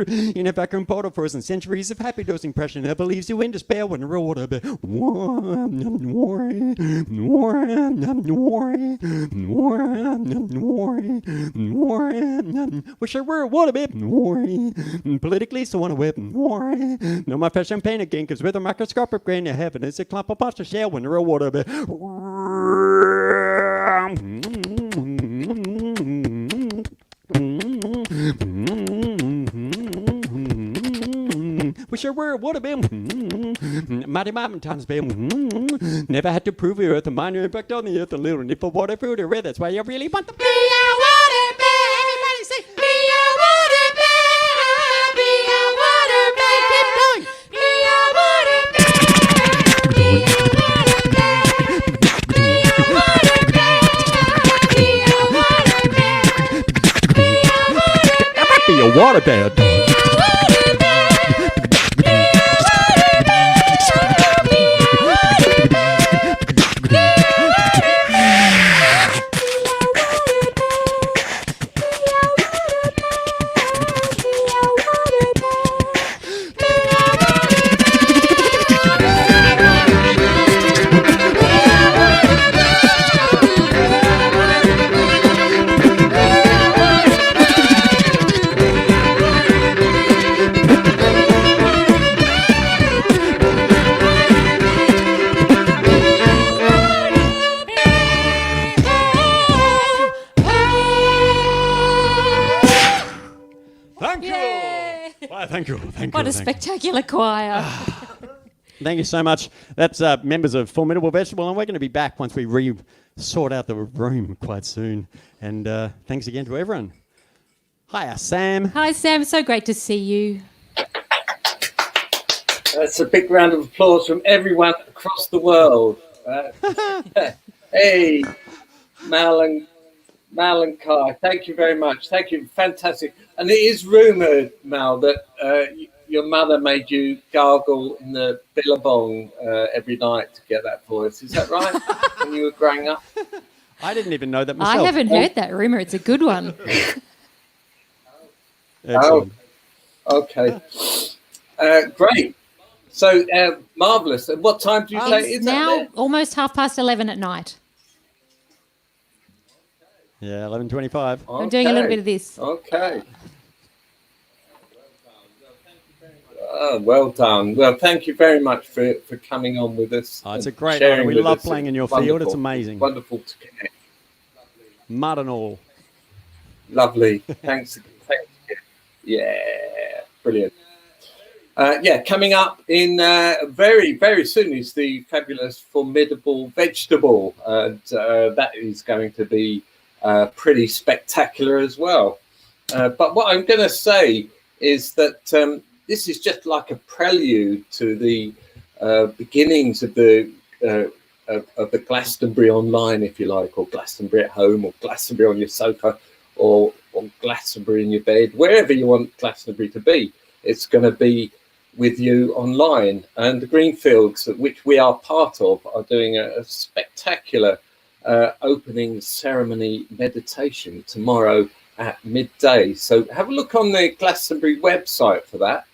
In a vacuum bottle, frozen centuries of happy dosing pressure never leaves you in despair when you're a water bear. Wish I were a water bear. Politically, so on a web. No, my fresh champagne again, because with a microscopic grain of heaven, it's a clump of pasta shell when you're a water bear. Wish I were a water bear. Mighty mountains bear. Never had to prove the earth, a minor impact on the earth, a little nip of water through the red. That's why you really want to be a water bear. Everybody say, be a water bear. Be a water bear. Keep going. Be a water bear. Be a water bear. Be a water bear. Be a water bear. Be a water bear. I might be a water bear. Thank you. What a spectacular choir. Thank you so much. That's members of Formidable Vegetable, and we're going to be back once we sort out the room quite soon. And thanks again to everyone. Hiya, Sam. Hi, Sam. So great to see you. That's a big round of applause from everyone across the world. Hey, Mal and Kai, thank you very much. Thank you, fantastic. And it is rumoured, Mal, that your mother made you gargle in the billabong every night to get that voice. Is that right? When you were growing up? I didn't even know that myself. I haven't heard that rumour. It's a good one. Oh, okay. Great. So, marvellous. And what time do you say It's now almost 11:30 at night. Yeah, 11:25. I'm doing a little bit of this. Okay. Well done. Well, thank you very much for coming on with us. Oh, it's a great honour. We love playing in your field. It's amazing. Wonderful to connect. Mud and all. Lovely. Thanks. Yeah, brilliant. Coming up in very, very soon is the fabulous Formidable Vegetable. And that is going to be pretty spectacular as well. But what I'm going to say is that this is just like a prelude to the beginnings of the Glastonbury online, if you like, or Glastonbury at home, or Glastonbury on your sofa, or Glastonbury in your bed, wherever you want Glastonbury to be. It's going to be with you online. And the Greenfields, which we are part of, are doing a spectacular opening ceremony meditation tomorrow at midday. So have a look on the Glastonbury website for that,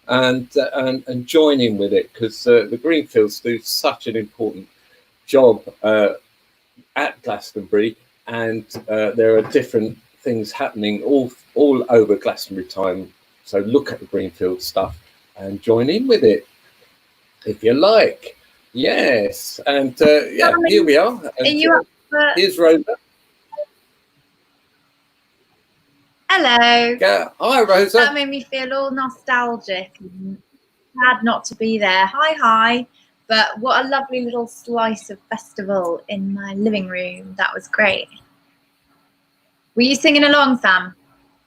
and join in with it, because the Greenfields do such an important job at Glastonbury, and there are different things happening all over Glastonbury time. So look at the Greenfield stuff and join in with it if you like. Yes, and yeah, here we are. Are And, you up for... here's Rosa. Hello. Hi, Rosa. That made me feel all nostalgic and sad not to be there. Hi. But what a lovely little slice of festival in my living room. That was great. Were you singing along, Sam?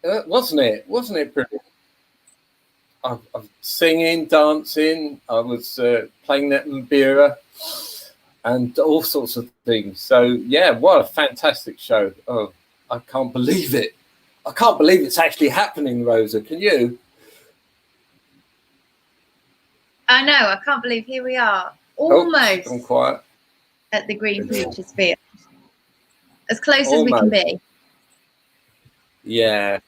Wasn't it? Wasn't it pretty? I was singing, dancing. I was playing that mbira and all sorts of things. So yeah, what a fantastic show! Oh, I can't believe it. I can't believe it's actually happening, Rosa. Can you? I know. I can't believe here we are, almost I'm quiet. at the Green Futures Field, as close as we can be. Yeah,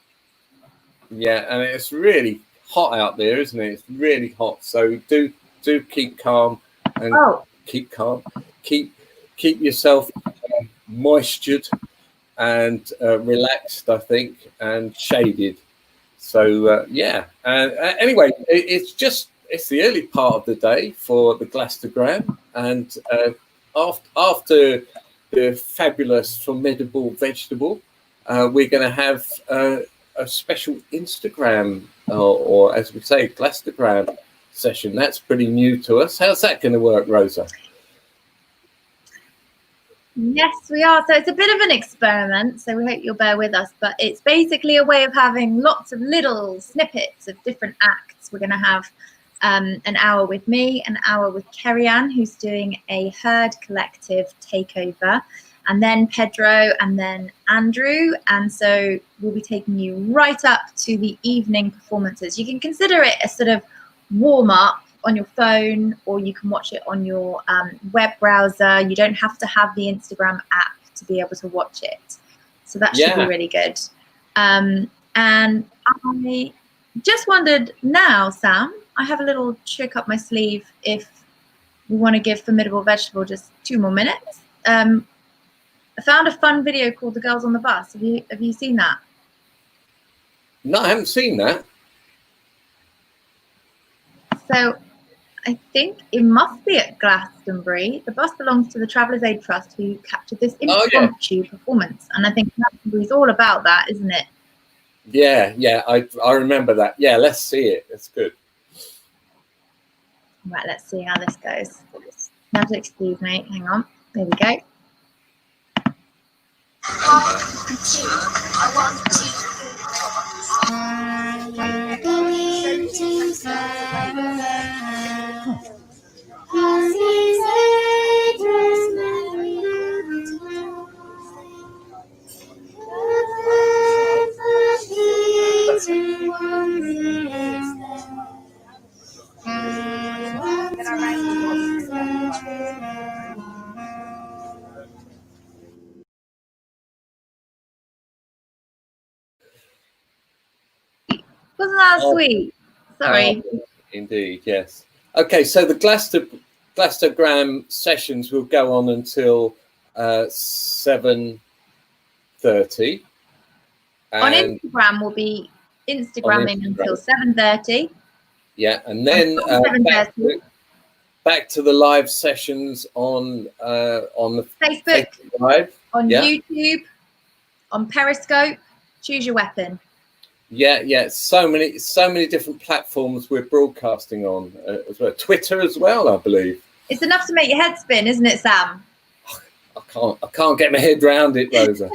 and it's really hot out there, isn't it? It's really hot. So do keep calm and keep yourself moistured and relaxed, I think, and shaded. So yeah. And anyway, it's the early part of the day for the Glastogram, and after the fabulous, formidable vegetable, we're going to have a special Instagram, or as we say, Glastogram session. That's pretty new to us. How's that going to work, Rosa? Yes, we are. So it's a bit of an experiment, so we hope you'll bear with us. But it's basically a way of having lots of little snippets of different acts. We're going to have an hour with me, an hour with Kerry-Ann, who's doing a herd collective takeover, and then Pedro, and then Andrew. And so we'll be taking you right up to the evening performances. You can consider it a sort of warm-up on your phone, or you can watch it on your web browser. You don't have to have the Instagram app to be able to watch it. So that should be really good. And I just wondered now, Sam, I have a little trick up my sleeve if we want to give Formidable Vegetable just 2 more minutes. I found a fun video called The Girls on the Bus. Have you seen that? No, I haven't seen that. So I think it must be at Glastonbury. The bus belongs to the Travellers' Aid Trust, who captured this impromptu performance. And I think Glastonbury is all about that, isn't it? Yeah, I remember that. Yeah, let's see it. It's good. Right, let's see how this goes. You have to excuse me. Hang on. There we go. Wasn't that sweet? Sorry. Oh, indeed, yes. Okay, so the Glastogram sessions will go on until 7:30. On Instagram, we'll be Instagramming until 7:30. Yeah, and then back to the live sessions on the Facebook Live, on YouTube, on Periscope. Choose your weapon. Yeah. So many different platforms we're broadcasting on as well. Twitter as well, I believe. It's enough to make your head spin, isn't it, Sam? I can't get my head around it, Rosa.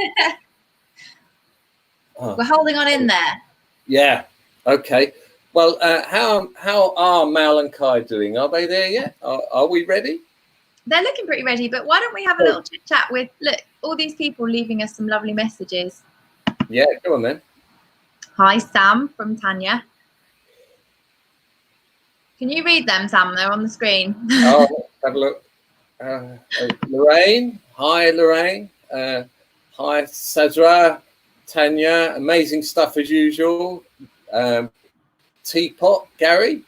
We're holding on in there. Yeah. Okay. Well, how are Mal and Kai doing? Are they there yet? Are we ready? They're looking pretty ready, but why don't we have a little chit chat with all these people leaving us some lovely messages. Yeah, go on then. Hi, Sam from Tanya. Can you read them, Sam? They're on the screen. Oh, have a look. Lorraine. Hi, Lorraine. Hi, Sazra. Tanya. Amazing stuff as usual. Teapot. Gary.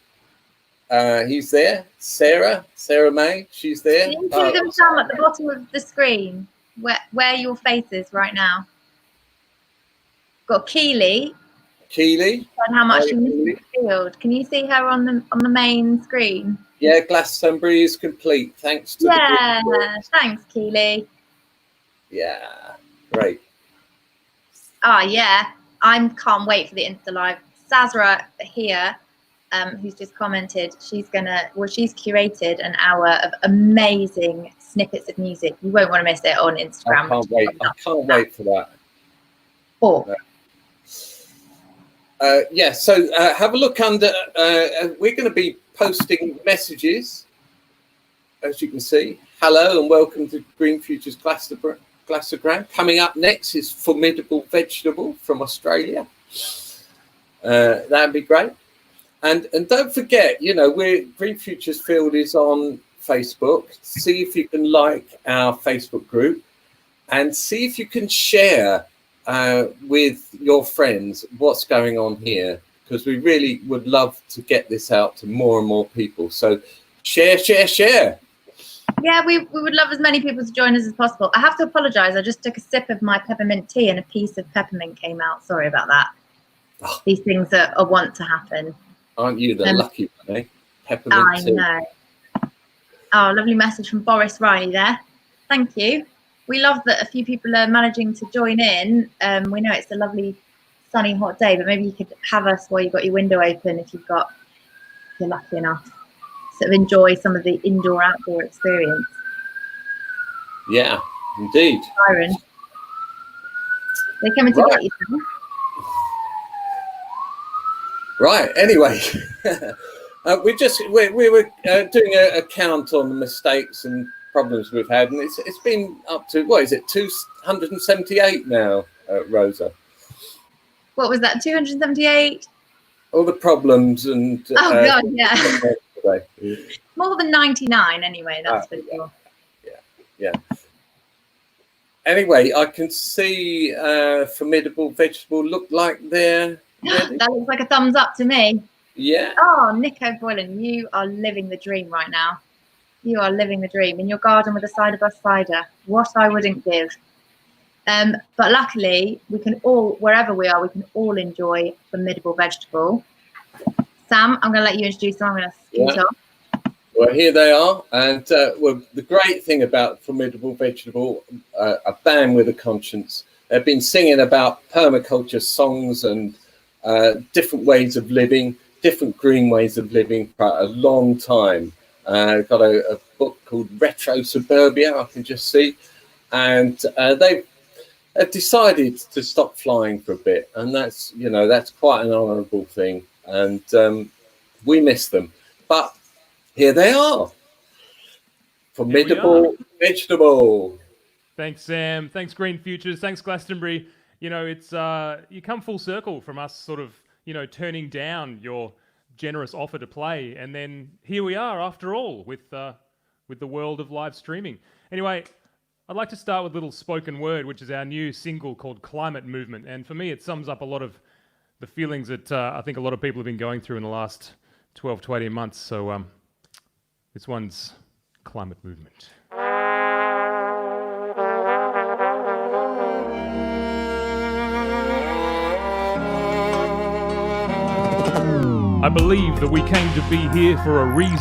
He's there. Sarah May. She's there. Can you see them, Sam, at the bottom of the screen? Where your face is right now. Got Keely. Keely. And how much Hi, she misses Keely. the field. Can you see her on the main screen? Yeah, Glastonbury is complete. Thanks to Yeah, the thanks, Keely. yeah, great. Oh yeah, I can't wait for the Insta Live. Sazra here, who's just commented, she's curated an hour of amazing snippets of music. You won't want to miss it on Instagram. I can't wait. I can't wait for that. Oh. Yeah, so have a look under. We're going to be posting messages, as you can see. Hello and welcome to Green Futures Glastogram. Coming up next is Formidable Vegetable from Australia. That'd be great. And don't forget, you know, Green Futures Field is on Facebook. See if you can like our Facebook group and see if you can share with your friends what's going on here, because we really would love to get this out to more and more people. So share. Yeah, we would love as many people to join us as possible. I have to apologise. I just took a sip of my peppermint tea and a piece of peppermint came out. Sorry about that. Oh. These things are want to happen. Aren't you the lucky one, eh? Peppermint tea. I know. Oh, lovely message from Boris Riley there. Thank you. We love that a few people are managing to join in. We know it's a lovely, sunny, hot day, but maybe you could have us while you've got your window open if you're lucky enough. Sort of enjoy some of the indoor-outdoor experience. Yeah, indeed. Byron, they're coming to get you now. Right. Anyway, we were doing a count on the mistakes and problems we've had, and it's been up to, what is it, 278 now, Rosa? What was that? 278? All the problems and oh god, yeah. More than 99 anyway. That's for sure. Yeah. Anyway, I can see Formidable Vegetable look like they're ready. That looks like a thumbs up to me. Yeah. Oh, Nico Boylan, you are living the dream right now. You are living the dream in your garden with a cider bus cider. What I wouldn't give. But luckily, we can all, wherever we are, we can all enjoy Formidable Vegetable. Sam, I'm going to let you introduce them. I'm going to scoot off. Well, here they are. And well, the great thing about Formidable Vegetable, a band with a conscience. They've been singing about permaculture songs and different ways of living, different green ways of living for a long time. Got a book called Retro Suburbia, I can just see. And they've decided to stop flying for a bit. And that's, you know, that's quite an honourable thing. And we miss them. But here they are. Formidable Vegetable. Thanks, Sam. Thanks, Green Futures. Thanks, Glastonbury. You know, it's you come full circle from us sort of, you know, turning down your generous offer to play, and then here we are after all with the world of live streaming. Anyway, I'd like to start with a little spoken word, which is our new single called Climate Movement, and for me it sums up a lot of the feelings that I think a lot of people have been going through in the last 12 to 18 months. So this one's Climate Movement. I believe that we came to be here for a reason,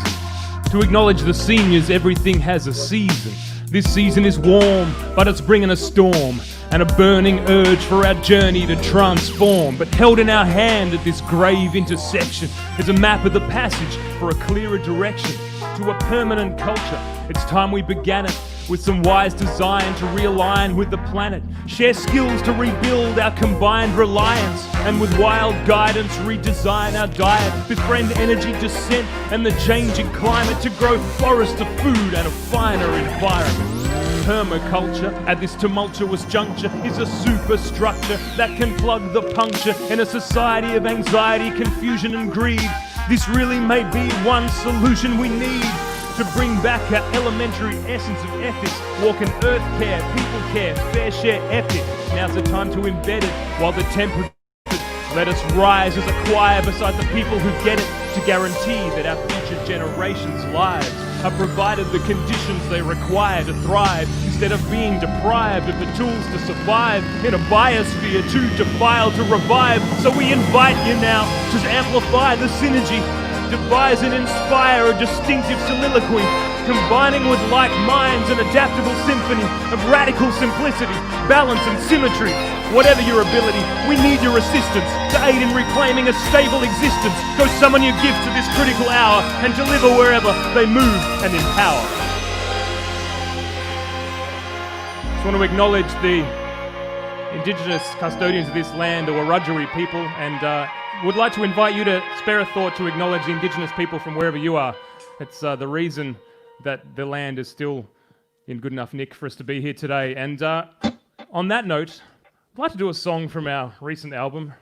to acknowledge the seniors. Everything has a season. This season is warm, but it's bringing a storm and a burning urge for our journey to transform. But held in our hand at this grave intersection is a map of the passage for a clearer direction to a permanent culture. It's time we began it with some wise design to realign with the planet, share skills to rebuild our combined reliance, and with wild guidance redesign our diet, befriend energy descent and the changing climate to grow forests of food and a finer environment. Permaculture at this tumultuous juncture is a superstructure that can plug the puncture in a society of anxiety, confusion and greed. This really may be one solution we need to bring back our elementary essence of ethics. Walking earth care, people care, fair share epic. Now's the time to embed it while the temperature. Let us rise as a choir beside the people who get it, to guarantee that our future generations' lives are provided the conditions they require to thrive, instead of being deprived of the tools to survive in a biosphere too defiled to revive. So we invite you now to amplify the synergy, devise and inspire a distinctive soliloquy, combining with like minds an adaptable symphony of radical simplicity, balance and symmetry. Whatever your ability, we need your assistance to aid in reclaiming a stable existence. Go summon your gifts to this critical hour and deliver wherever they move and empower. Just want to acknowledge the Indigenous custodians of this land, the Wiradjuri people, and would like to invite you to spare a thought to acknowledge the Indigenous people from wherever you are. It's the reason that the land is still in good enough nick for us to be here today. And on that note, I'd like to do a song from our recent album,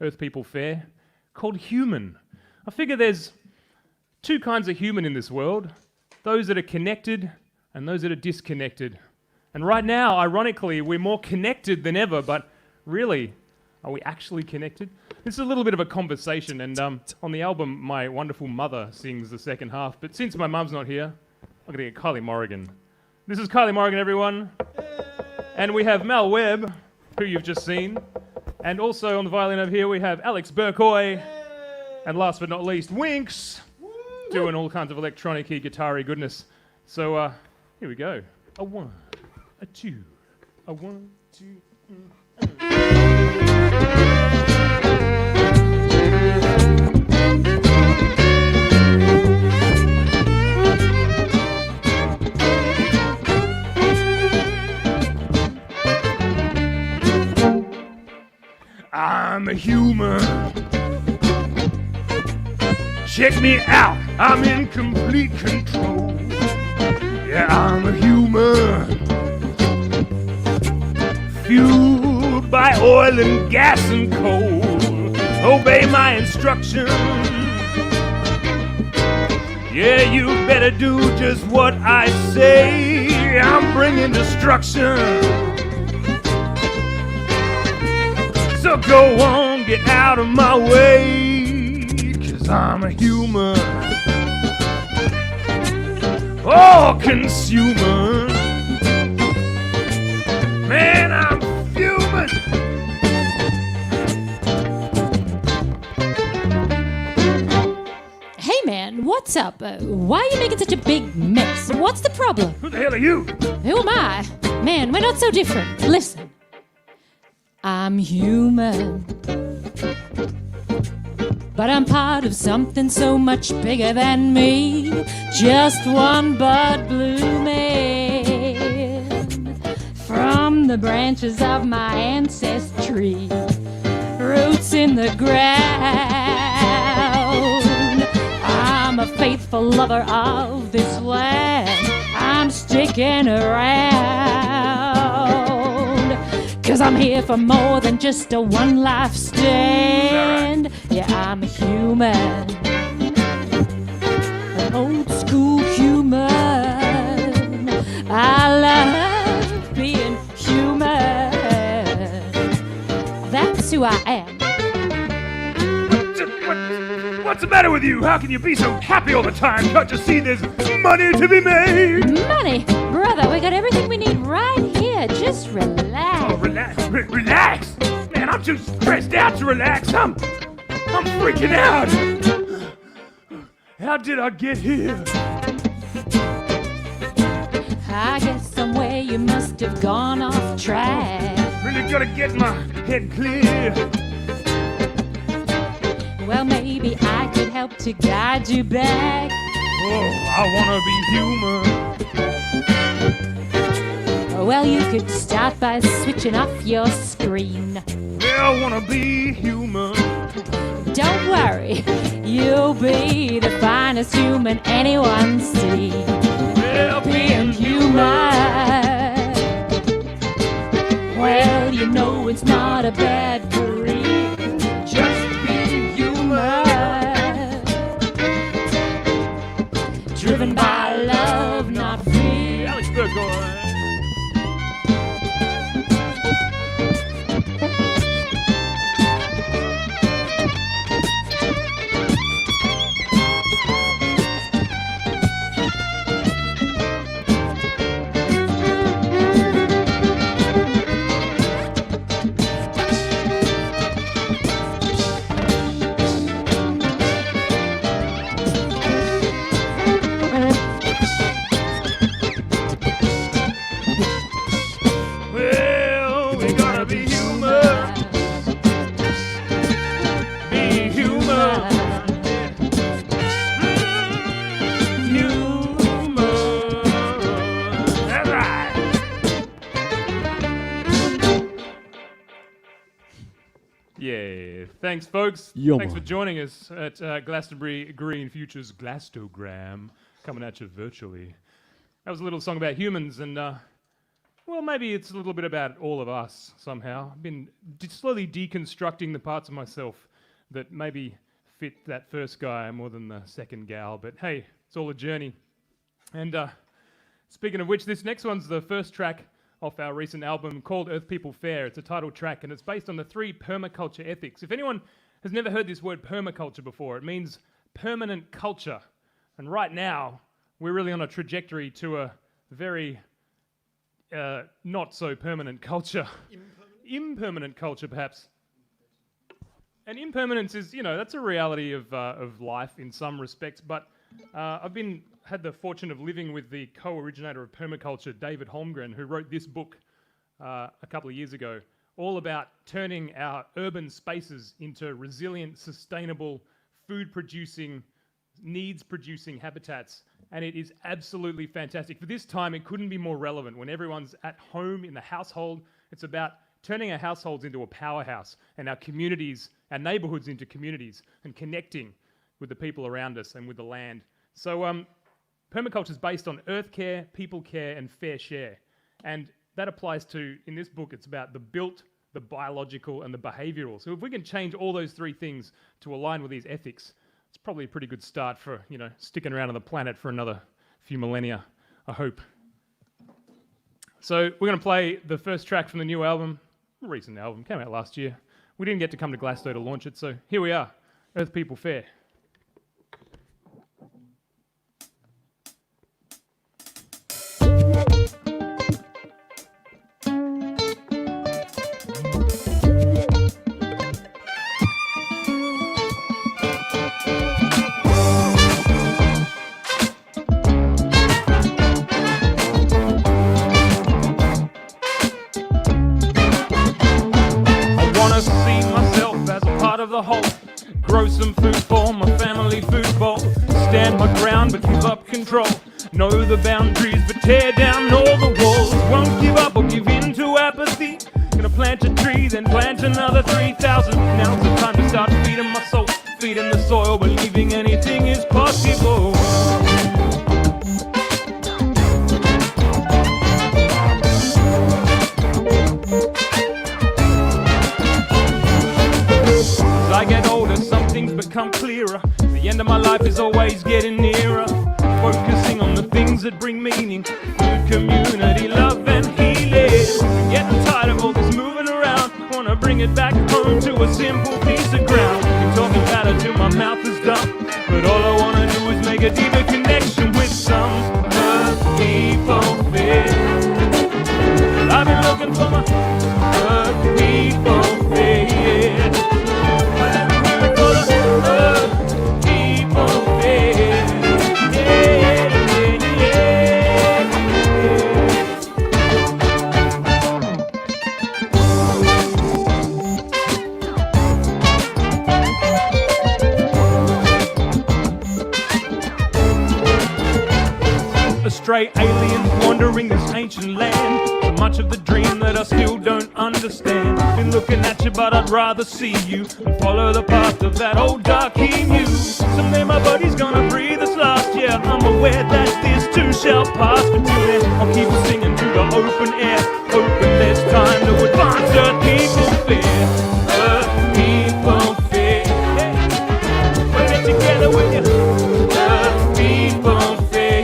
Earth People Fair, called Human. I figure there's two kinds of human in this world, those that are connected and those that are disconnected. And right now, ironically, we're more connected than ever, but really, are we actually connected? This is a little bit of a conversation, and on the album, my wonderful mother sings the second half, but since my mum's not here, I'm going to get Kylie Morrigan. This is Kylie Morrigan, everyone. And we have Mel Webb, who you've just seen. And also on the violin over here, we have Alex Burkoy. And last but not least, Winks, doing all kinds of electronic-y, guitar-y goodness. So here we go. A 1, a 2, a 1, 2, I'm a human. Check me out, I'm in complete control. Yeah, I'm a human. Fueled by oil and gas and coal. Obey my instructions. Yeah, you better do just what I say. I'm bringing destruction. So go on, get out of my way, 'cause I'm a human. All consuming. Man, I'm human. Hey man, what's up? Why are you making such a big mess? What's the problem? Who the hell are you? Who am I? Man, we're not so different. Listen. I'm human, but I'm part of something so much bigger than me. Just one bud blooming from the branches of my ancestry, roots in the ground. I'm a faithful lover of this land. I'm sticking around. 'Cause I'm here for more than just a one life stand. Yeah, I'm a human, an old school human. I love being human. That's who I am. What's the matter with you? How can you be so happy all the time? Can't you see there's money to be made? Money? Brother, we got everything we need right here. Just relax. Oh, relax. Relax? Man, I'm too stressed out to relax. I'm freaking out. How did I get here? I guess somewhere you must have gone off track. Really gotta get my head clear. Well, maybe I could help to guide you back. Oh, I wanna be human. Well, you could start by switching off your screen. Yeah, I wanna be human. Don't worry, you'll be the finest human anyone's seen. Well, being human. Well, you know it's not a bad breed. Just being human. Driven by love, not fear. Alex Burkoy. Yeah, thanks, folks. Yeah, Thanks for man. joining us at Glastonbury Green Futures Glastogram, coming at you virtually. That was a little song about humans, and well, maybe it's a little bit about all of us somehow. I've been slowly deconstructing the parts of myself that maybe fit that first guy more than the second gal, but hey, it's all a journey. And speaking of which, this next one's the first track off our recent album called Earth People Fair. It's a title track, and it's based on the 3 permaculture ethics. If anyone has never heard this word permaculture before, it means permanent culture. And right now, we're really on a trajectory to a very not so permanent culture. Impermanent culture, perhaps. And impermanence is, that's a reality of life in some respects, but I've had the fortune of living with the co-originator of permaculture, David Holmgren, who wrote this book a couple of years ago, all about turning our urban spaces into resilient, sustainable, food-producing, needs-producing habitats. And it is absolutely fantastic. For this time, it couldn't be more relevant. When everyone's at home in the household, it's about turning our households into a powerhouse and our communities, our neighborhoods into communities, and connecting with the people around us and with the land. So permaculture is based on earth care, people care, and fair share. And that applies to, in this book, it's about the built, the biological, and the behavioral. So if we can change all those 3 things to align with these ethics, it's probably a pretty good start for, sticking around on the planet for another few millennia, I hope. So we're going to play the first track from the new album, recent album, came out last year. We didn't get to come to Glasgow to launch it, so here we are, Earth People Fair. The whole, grow some food for my family food bowl, stand my ground but give up control, know the boundaries but tear down all the walls, won't give up or give in to apathy, gonna plant a tree then plant another 3,000, now's the time to start feeding my soul, feeding the soil, believing anything is possible. As I get older, some things become clearer. The end of my life is always getting nearer. Focusing on the things that bring meaning. Food, community, love and healing. I'm getting tired of all this moving around. Wanna bring it back home to a simple piece of ground. Been talking about it till my mouth is done. But all I wanna do is make a deeper connection with some Earth People Fair. I've been looking for my Earth People Fair. Stray aliens wandering this ancient land. So much of the dream that I still don't understand. Been looking at you but I'd rather see you and follow the path of that old dark emu. Someday my body's gonna breathe this last year. I'm aware that this too shall pass. But till then I'll keep singing to the open air, hoping there's time to advance Earth People Fair. Earth People Fair. We'll get together with you. Earth People Fair.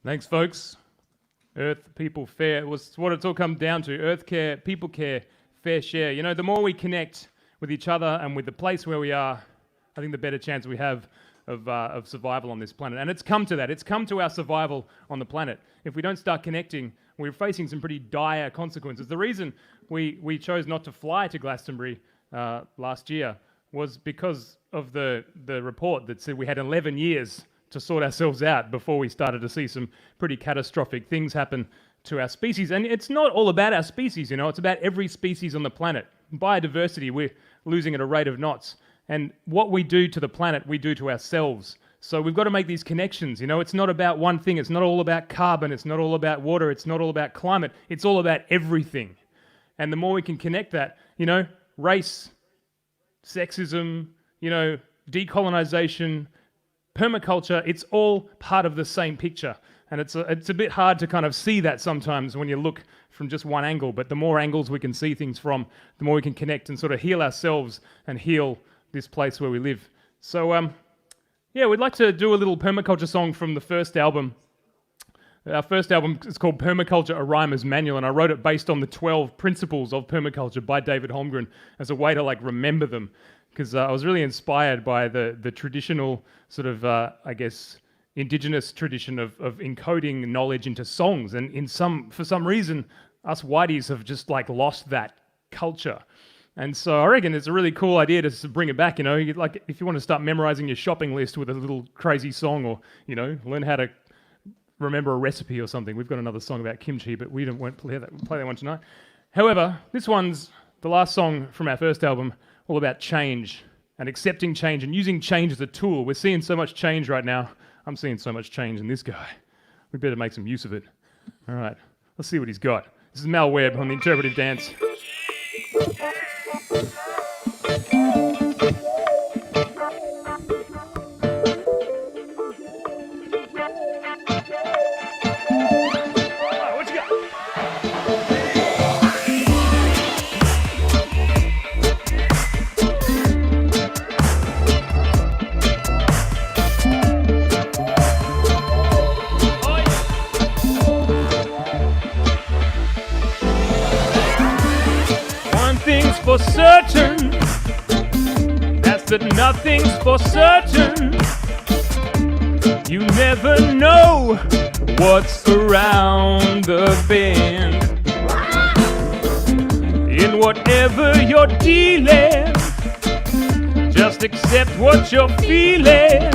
Thanks, folks. Earth, people, fair. Was what it's all come down to. Earth care, people care, fair share. You know, the more we connect with each other and with the place where we are, I think the better chance we have of survival on this planet. And it's come to that. It's come to our survival on the planet. If we don't start connecting, we're facing some pretty dire consequences. The reason we chose not to fly to Glastonbury last year was because of the report that said we had 11 years to sort ourselves out before we started to see some pretty catastrophic things happen to our species. And it's not all about our species, you know, it's about every species on the planet. Biodiversity, we're losing at a rate of knots. And what we do to the planet, we do to ourselves. So we've got to make these connections, you know, it's not about one thing, it's not all about carbon, it's not all about water, it's not all about climate, it's all about everything. And the more we can connect that, you know, race, sexism, you know, decolonization, permaculture, it's all part of the same picture. And it's a bit hard to kind of see that sometimes when you look from just one angle, but the more angles we can see things from, the more we can connect and sort of heal ourselves and heal this place where we live. So, yeah, we'd like to do a little permaculture song from the first album. Our first album is called Permaculture, A Rhymer's Manual, and I wrote it based on the 12 principles of permaculture by David Holmgren as a way to like remember them. Because I was really inspired by the traditional sort of, I guess, indigenous tradition of encoding knowledge into songs. And for some reason, us whiteys have just like lost that culture. And so I reckon it's a really cool idea to bring it back, you know, like if you want to start memorizing your shopping list with a little crazy song or, you know, learn how to remember a recipe or something. We've got another song about kimchi, but we won't play that one tonight. However, this one's the last song from our first album, all about change and accepting change and using change as a tool. We're seeing so much change right now. I'm seeing so much change in this guy. We better make some use of it. All right, let's see what he's got. This is Mal Webb on the interpretive dance. For certain, that's that nothing's for certain. You never know what's around the bend. In whatever you're dealing, just accept what you're feeling.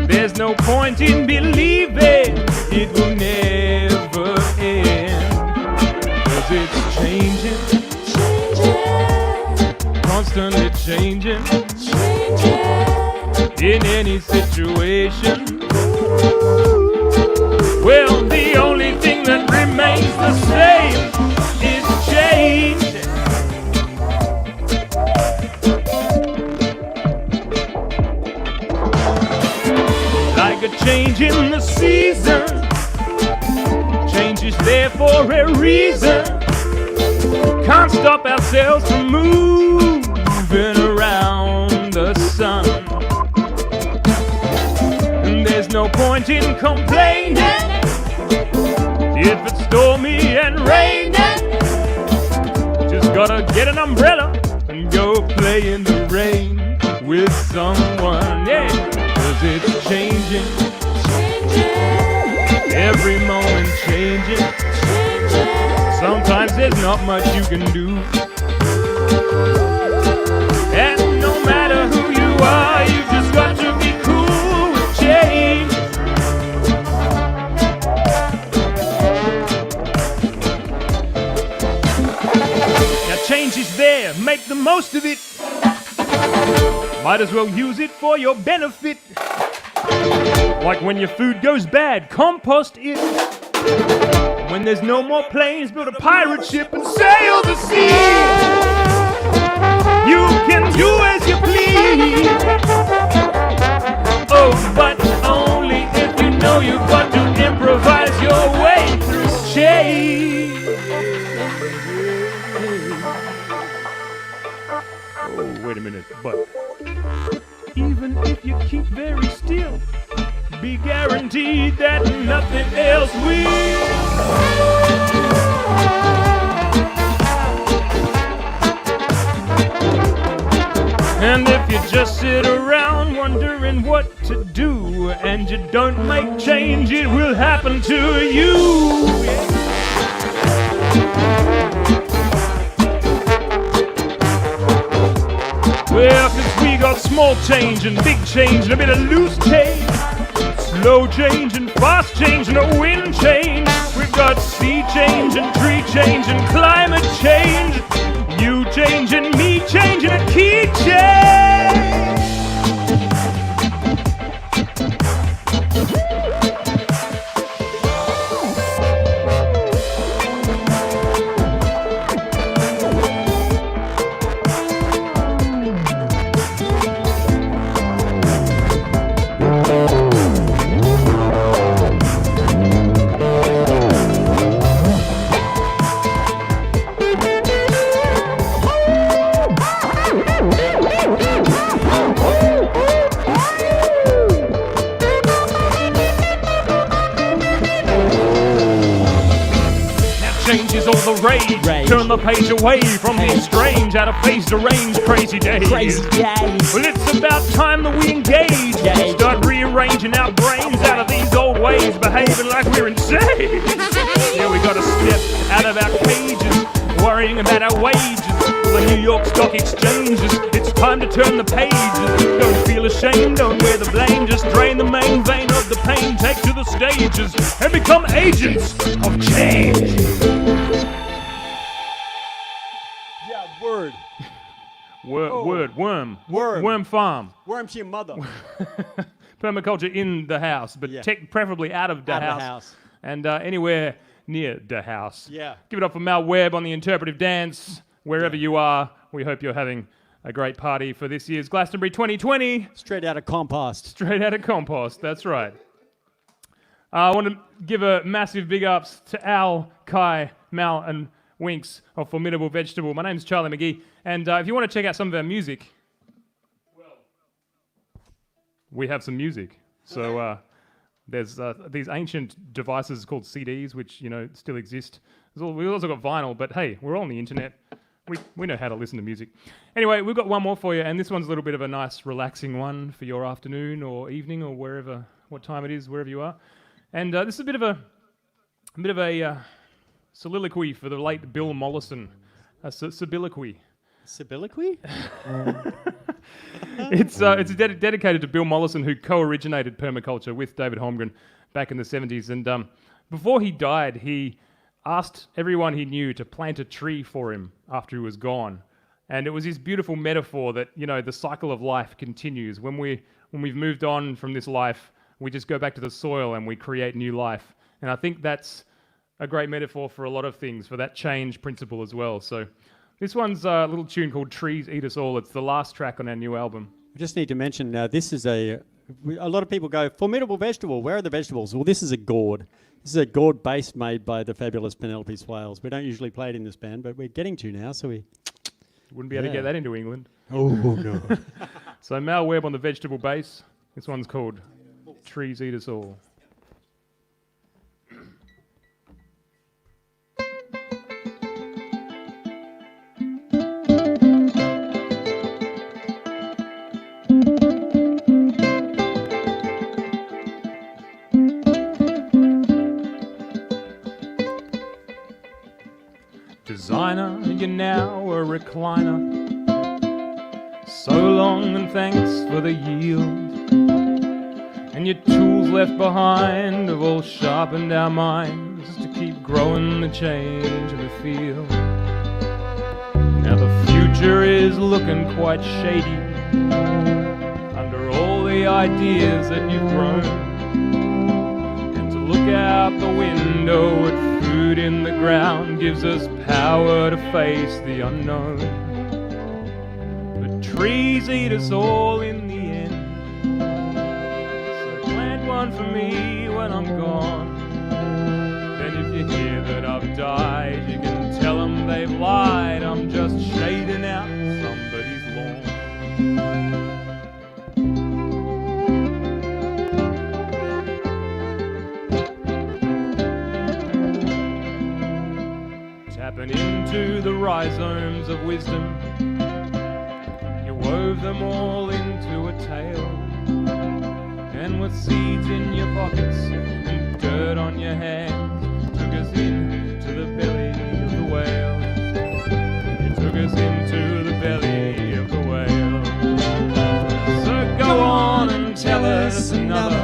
There's no point in believing it will never end. 'Cause it's changing, constantly changing in any situation. Well, the only thing that remains the same is change. Like a change in the season, change is there for a reason. Can't stop ourselves from moving around the sun. And there's no point in complaining if it's stormy and raining. Just gotta get an umbrella and go play in the rain with someone, yeah. 'Cause it's changing, every moment changing. Sometimes there's not much you can do. And no matter who you are, you've just got to be cool with change. Now change is there, make the most of it. Might as well use it for your benefit. Like when your food goes bad, compost it. When there's no more planes, build a pirate ship and sail the sea. You can do as you please. Oh, but only if you know you've got to improvise your way through change. Oh, wait a minute, but even if you keep very still, be guaranteed that nothing else will. And if you just sit around wondering what to do and you don't make change, it will happen to you. Well, 'cause we got small change and big change and a bit of loose change, slow change and fast change and a wind change. We've got sea change and tree change and climate change. You change and me change and a key change. Change is all the rage. Turn the page away from these strange, out of phase, deranged, crazy days. Well, it's about time that we engage. Start rearranging our brains out of these old ways, behaving like we're insane. Yeah, we gotta step out of our cages, worrying about our wages. The New York Stock Exchanges, it's time to turn the pages. Don't feel ashamed, don't wear the blame, just drain the main vein of the pain, take to the stages, and become agents of change. Yeah, word. Worm. Worm. Worm farm. Worm to your mother. Permaculture in the house, but preferably out of the Out of house. the house. And anywhere near the house. Yeah. Give it up for Mal Webb on the interpretive dance. Wherever you are, we hope you're having a great party for this year's Glastonbury 2020. Straight out of compost. Straight out of compost, that's right. I want to give a massive big ups to Al, Kai, Mal, and Winks of Formidable Vegetable. My name's Charlie McGee, and if you want to check out some of our music, we have some music. So there's these ancient devices called CDs, which still exist. We've also got vinyl, but hey, we're all on the internet. We know how to listen to music. Anyway, we've got one more for you, and this one's a little bit of a nice, relaxing one for your afternoon or evening or wherever, what time it is, wherever you are. And this is a bit of a soliloquy for the late Bill Mollison. A soliloquy. Soliloquy? It's dedicated to Bill Mollison, who co-originated permaculture with David Holmgren back in the 70s. And before he died, he asked everyone he knew to plant a tree for him after he was gone. And it was this beautiful metaphor that, the cycle of life continues. When we've moved on from this life, we just go back to the soil and we create new life. And I think that's a great metaphor for a lot of things, for that change principle as well. So this one's a little tune called Trees Eat Us All. It's the last track on our new album. I just need to mention, this is a lot of people go, Formidable Vegetable, where are the vegetables? Well, this is a gourd. This is a gourd base made by the fabulous Penelope Swales. We don't usually play it in this band, but we're getting to now, so we... Wouldn't be able to get that into England. Oh, no. So Mal Webb on the vegetable base. This one's called Trees Eat Us All. Designer, you're now a recliner. So long and thanks for the yield. And your tools left behind have all sharpened our minds to keep growing the change in the field. Now the future is looking quite shady under all the ideas that you've grown. And to look out the window at food in the ground gives us power to face the unknown. But trees eat us all in the end. So plant one for me when I'm gone. Then if you hear that I've died, you can tell them they've lied. I'm just shading out somebody's lawn. rhizomes of wisdom. You wove them all into a tale, and with seeds in your pockets and dirt on your hands, took us into the belly of the whale. You took us into the belly of the whale. So go on and tell us another,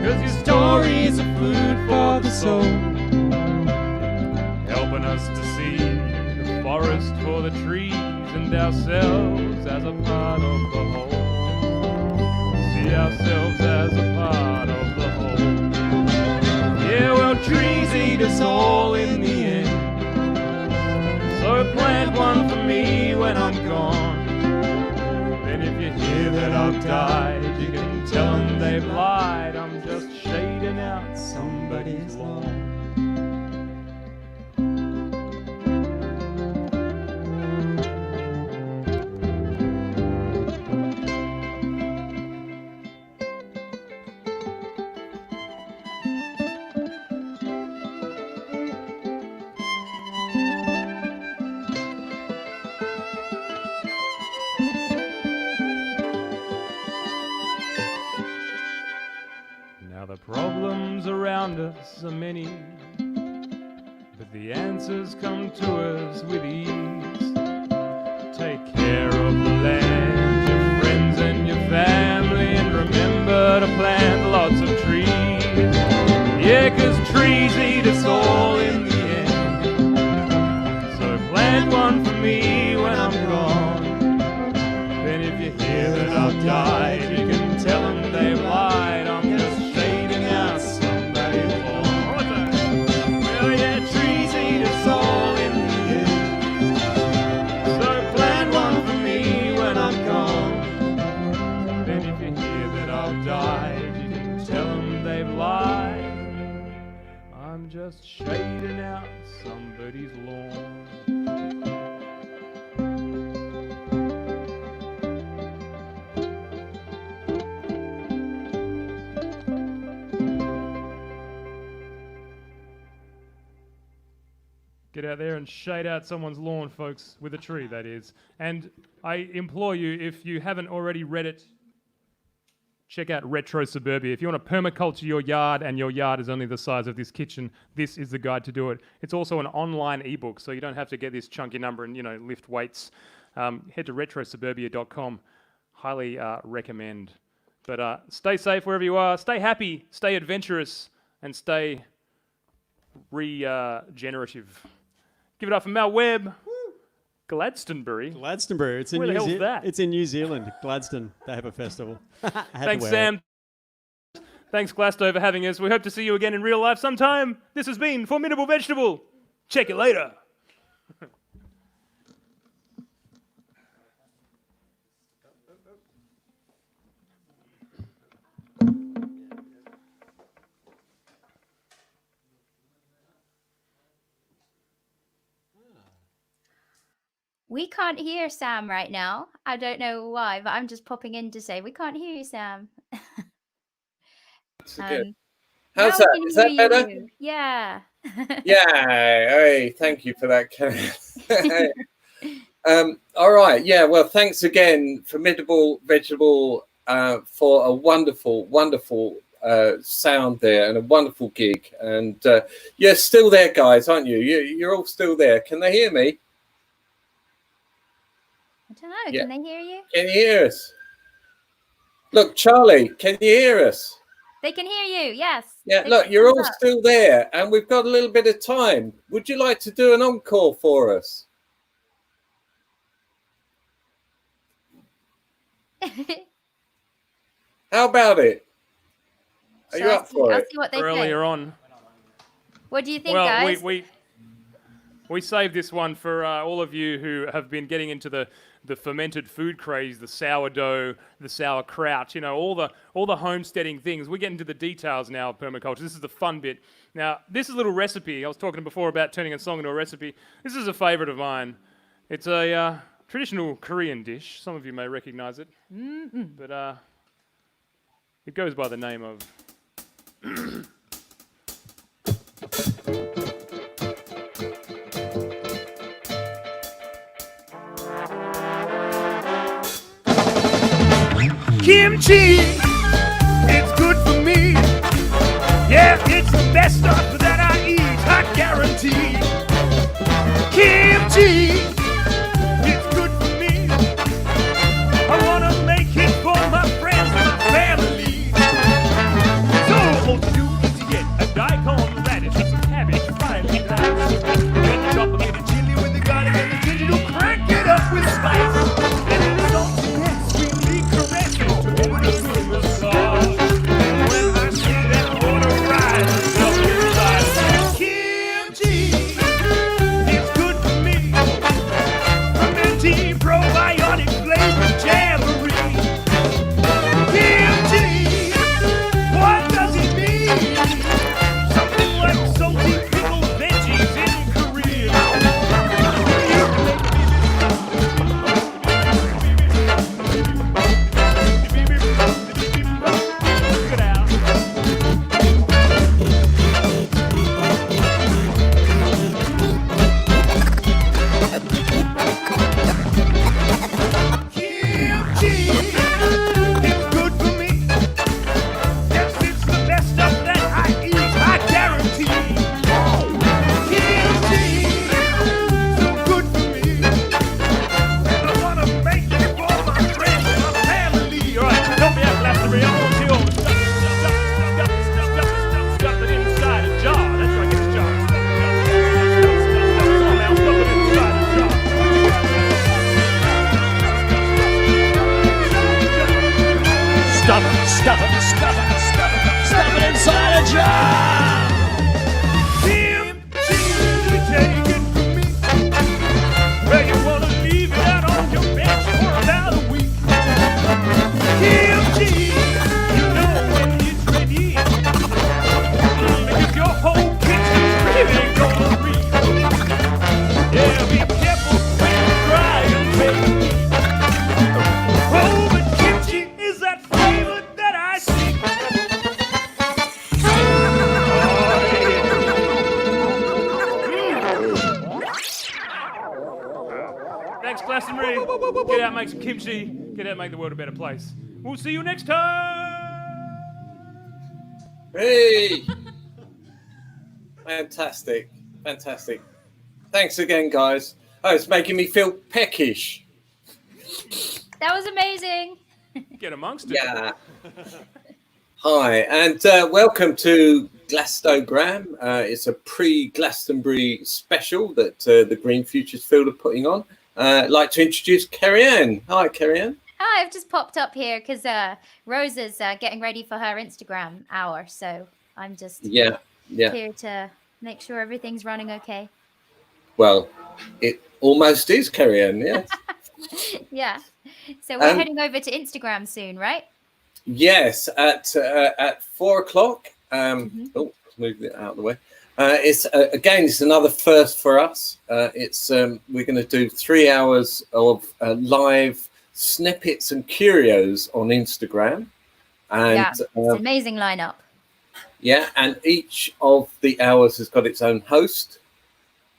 'cause your stories are food for the soul, helping us to see the forest for the trees and ourselves as a part of the whole. See ourselves as a part of the whole. Yeah, well, trees eat us all in the end, so plant one for me when I'm gone. Then if you hear that I've died, you can tell them they've lied. I'm just shading out somebody's lawn. Now the problems around us are many, but the answers come to us with ease. Take care of the land, your friends and your family, and remember to plant lots of trees. Yeah, 'cause trees eat us all in the end, so plant one for me when I'm gone. Then if you hear that I've died, you can tell them they've lied. I'm just shading out somebody's lawn. Well, yeah, trees eat us all in the end, so plant one for me when I'm gone. Then if you hear that I've died, you can tell them they've lied. I'm just shading out somebody's lawn. Get out there and shade out someone's lawn, folks, with a tree, that is. And I implore you, if you haven't already read it, check out Retro Suburbia. If you want to permaculture your yard and your yard is only the size of this kitchen, this is the guide to do it. It's also an online ebook, so you don't have to get this chunky number and, lift weights. Head to retrosuburbia.com. Highly recommend. But stay safe wherever you are. Stay happy, stay adventurous, and stay regenerative. Give it up for Mel Webb. Glastonbury. Glastonbury. It's in Where the hell's that? It's in New Zealand. Gladstone. They have a festival. Thanks, Sam. Thanks, Glasto, for having us. We hope to see you again in real life sometime. This has been Formidable Vegetable. Check it later. We can't hear Sam right now. I don't know why, but I'm just popping in to say we can't hear you, Sam. Good. Now How's we that? can Is that hear better? you. Yeah. Yeah. Hey, thank you for that, Kenneth. All right. Yeah. Well, thanks again, Formidable Vegetable, for a wonderful, wonderful sound there and a wonderful gig. And you're still there, guys, aren't you? You're all still there. Can they hear me? I don't know. Yeah. Can they hear you? Can you hear us? Look, Charlie, can you hear us? They can hear you. Yes. Yeah, They look, can you're thumbs all up. still there, and we've got a little bit of time. Would you like to do an encore for us? How about it? Are you up for I'll it? see what they say. Earlier on. What do you think, Well, guys? we saved this one for all of you who have been getting into the fermented food craze, the sourdough, the sauerkraut, all the homesteading things. We get into the details now of permaculture. This is the fun bit. Now, this is a little recipe. I was talking before about turning a song into a recipe. This is a favorite of mine. It's a traditional Korean dish. Some of you may recognize it. But it goes by the name of Kimchi, it's good for me. Yeah, it's the best stuff that I eat, I guarantee. Kimchi, it's good for me. I wanna make it for my friends and my family. So all to do is to get a daikon radish and some cabbage, finely diced. Then chop a little chili with the garlic and the ginger to crank it up with spice. And then salt and that sweetly caressing to give it a good massage. And when I see that water rise up inside, kimchi, it's good for me. Fermenting probiotic flavored jamboree. Kimchi, what does it mean? Something like salty pickled veggies in Korea. Check it out. Kimchi, it's good for me. Yes, it's the best stuff that I eat, I guarantee. Kimchi, so good for me. I wanna make it for my friends and my family. All right, help me out, Glastogram. I want you all stuff it inside a jar. That's right, get a jar. Come on now, stuff it inside a jar. Stuff it, stuff it, stuff it, stuff it, stuff it inside a jar. Kimchi, take it from me. Well, you wanna leave it out on your bench for about a week. Kimchi, you know when it's ready. Because your whole kitchen's really gonna read. Yeah, be careful when you try and make it. Oh, but kimchi is that flavor that I seek. Thanks, Glastonbury. Get out, make some kimchi. Get out, make the world a better place. We'll see you next time. Hey! Fantastic. Fantastic. Thanks again, guys. Oh, it's making me feel peckish. That was amazing. Get amongst it. Yeah. Hi, and welcome to Glastogram. It's a pre-Glastonbury special that the Green Futures Field are putting on. I'd like to introduce Kerry-Ann. Hi, Kerry-Ann. Hi, I've just popped up here because Rosa's getting ready for her Instagram hour. So I'm just Yeah. here to make sure everything's running okay. Well, it almost is, Kerry-Ann, yes. Yeah. So we're Um, heading over to Instagram soon, right? Yes, at 4 o'clock. Oh, let's move it out of the way. It's again, it's another first for us. It's we're going to do 3 hours of live snippets and curios on Instagram, and Yeah, it's an amazing lineup. yeah, and each of the hours has got its own host,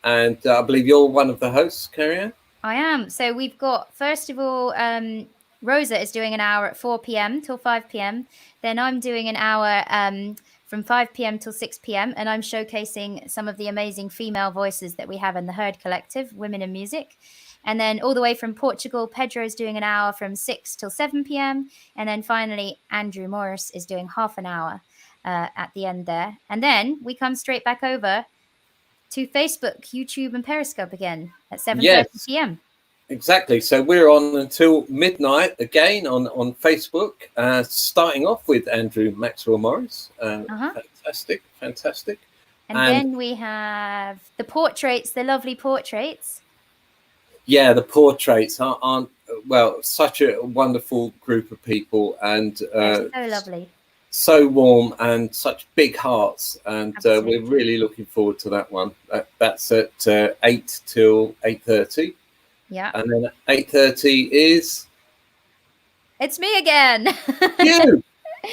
and I believe you're one of the hosts, Kerry-Ann. I am. So we've got, first of all, Rosa is doing an hour at 4 p.m. till 5 p.m. Then I'm doing an hour from 5 p.m. till 6 p.m. And I'm showcasing some of the amazing female voices that we have in the Herd Collective, Women in Music. And then all the way from Portugal, Pedro's doing an hour from 6 till 7 p.m. And then finally, Andrew Morris is doing half an hour at the end there. And then we come straight back over to Facebook, YouTube, and Periscope again at 7:30 p.m. Exactly. So we're on until midnight again on Facebook, starting off with Andrew Maxwell Morris. Fantastic, fantastic. And then we have the portraits, the lovely portraits. Yeah, the portraits aren't well, such a wonderful group of people, and They're so lovely. so warm and such big hearts, and we're really looking forward to that one. That's at 8 till 8:30. Yeah. And then at 8:30 is It's me again. you.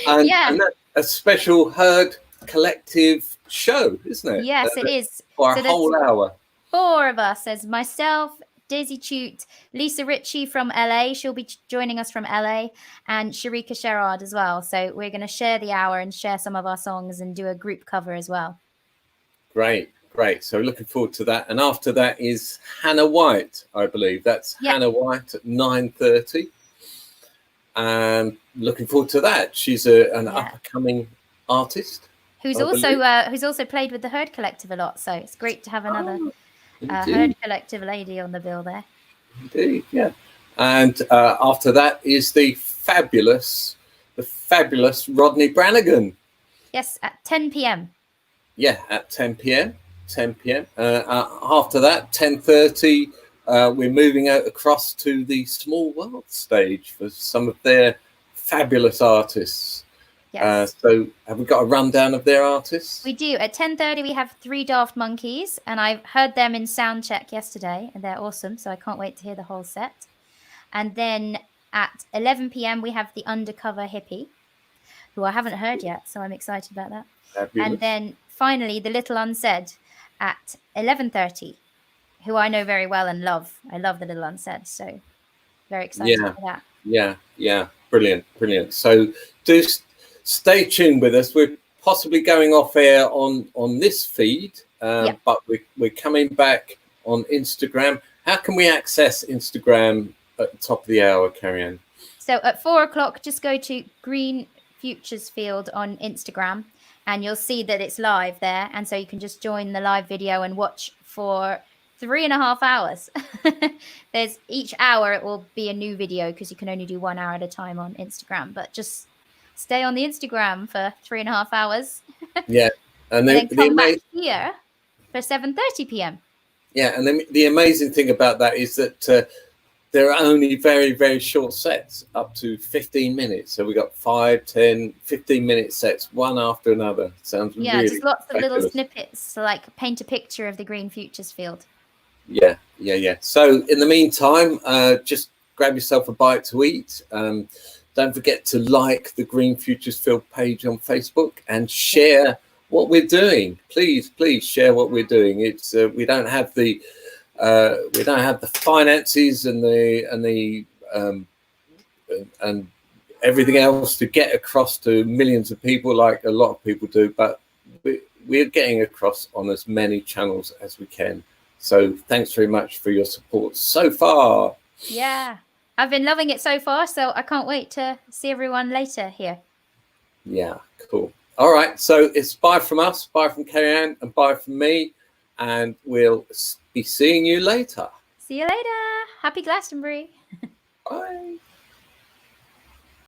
And, Yeah. and that's a special Herd Collective show, isn't it? Yes, it is. For So a there's whole hour. 4 of us. There's myself, Daisy Chute, Lisa Ritchie from LA. She'll be joining us from LA, and Sharika Sherrod as well. So we're going to share the hour and share some of our songs and do a group cover as well. Great. So looking forward to that. And after that is Hannah White, I believe. That's Hannah White at 9:30. And looking forward to that. She's an up-and-coming artist. Who's also played with the Herd Collective a lot. So it's great to have another Herd Collective lady on the bill there. Indeed, yeah. And after that is the fabulous Rodney Brannigan. Yes, at 10 p.m. Yeah, at 10 p.m. 10 p.m. After that, 10:30, we're moving out across to the Small World stage for some of their fabulous artists. Yes. So have we got a rundown of their artists? We do. At 10:30, we have 3 Daft Monkeys, and I've heard them in sound check yesterday, and they're awesome. So I can't wait to hear the whole set. And then at 11 p.m., we have the Undercover Hippie, who I haven't heard yet, so I'm excited about that. Fabulous. And then finally, the Little Unsaid at 11:30, who I know very well and love. I love the Little Unsaid, so very excited for that. Yeah, brilliant. So do stay tuned with us. We're possibly going off air on this feed, but we're coming back on Instagram. How can we access Instagram at the top of the hour, Carrie-Anne? So at 4 o'clock, just go to Green Futures Field on Instagram, and you'll see that it's live there. And so you can just join the live video and watch for 3.5 hours. There's each hour it will be a new video because you can only do 1 hour at a time on Instagram. But just stay on the Instagram for 3.5 hours. Yeah, and then come back here for 7:30 p.m. Yeah, and then the amazing thing about that is that there are only very, very short sets, up to 15 minutes. So we got 5, 10, 15-minute sets, one after another. Sounds really just lots of fabulous. little snippets to like paint a picture of the Green Futures Field. Yeah. So in the meantime, just grab yourself a bite to eat. Don't forget to like the Green Futures Field page on Facebook and share what we're doing. Please share what we're doing. It's we don't have the finances and and everything else to get across to millions of people like a lot of people do, but we're getting across on as many channels as we can. So thanks very much for your support so far. Yeah, I've been loving it so far, so I can't wait to see everyone later here. Yeah, cool. All right, so it's bye from us, bye from Carrie-Anne, and bye from me, and we'll be seeing you later. See you later. Happy Glastonbury. Bye.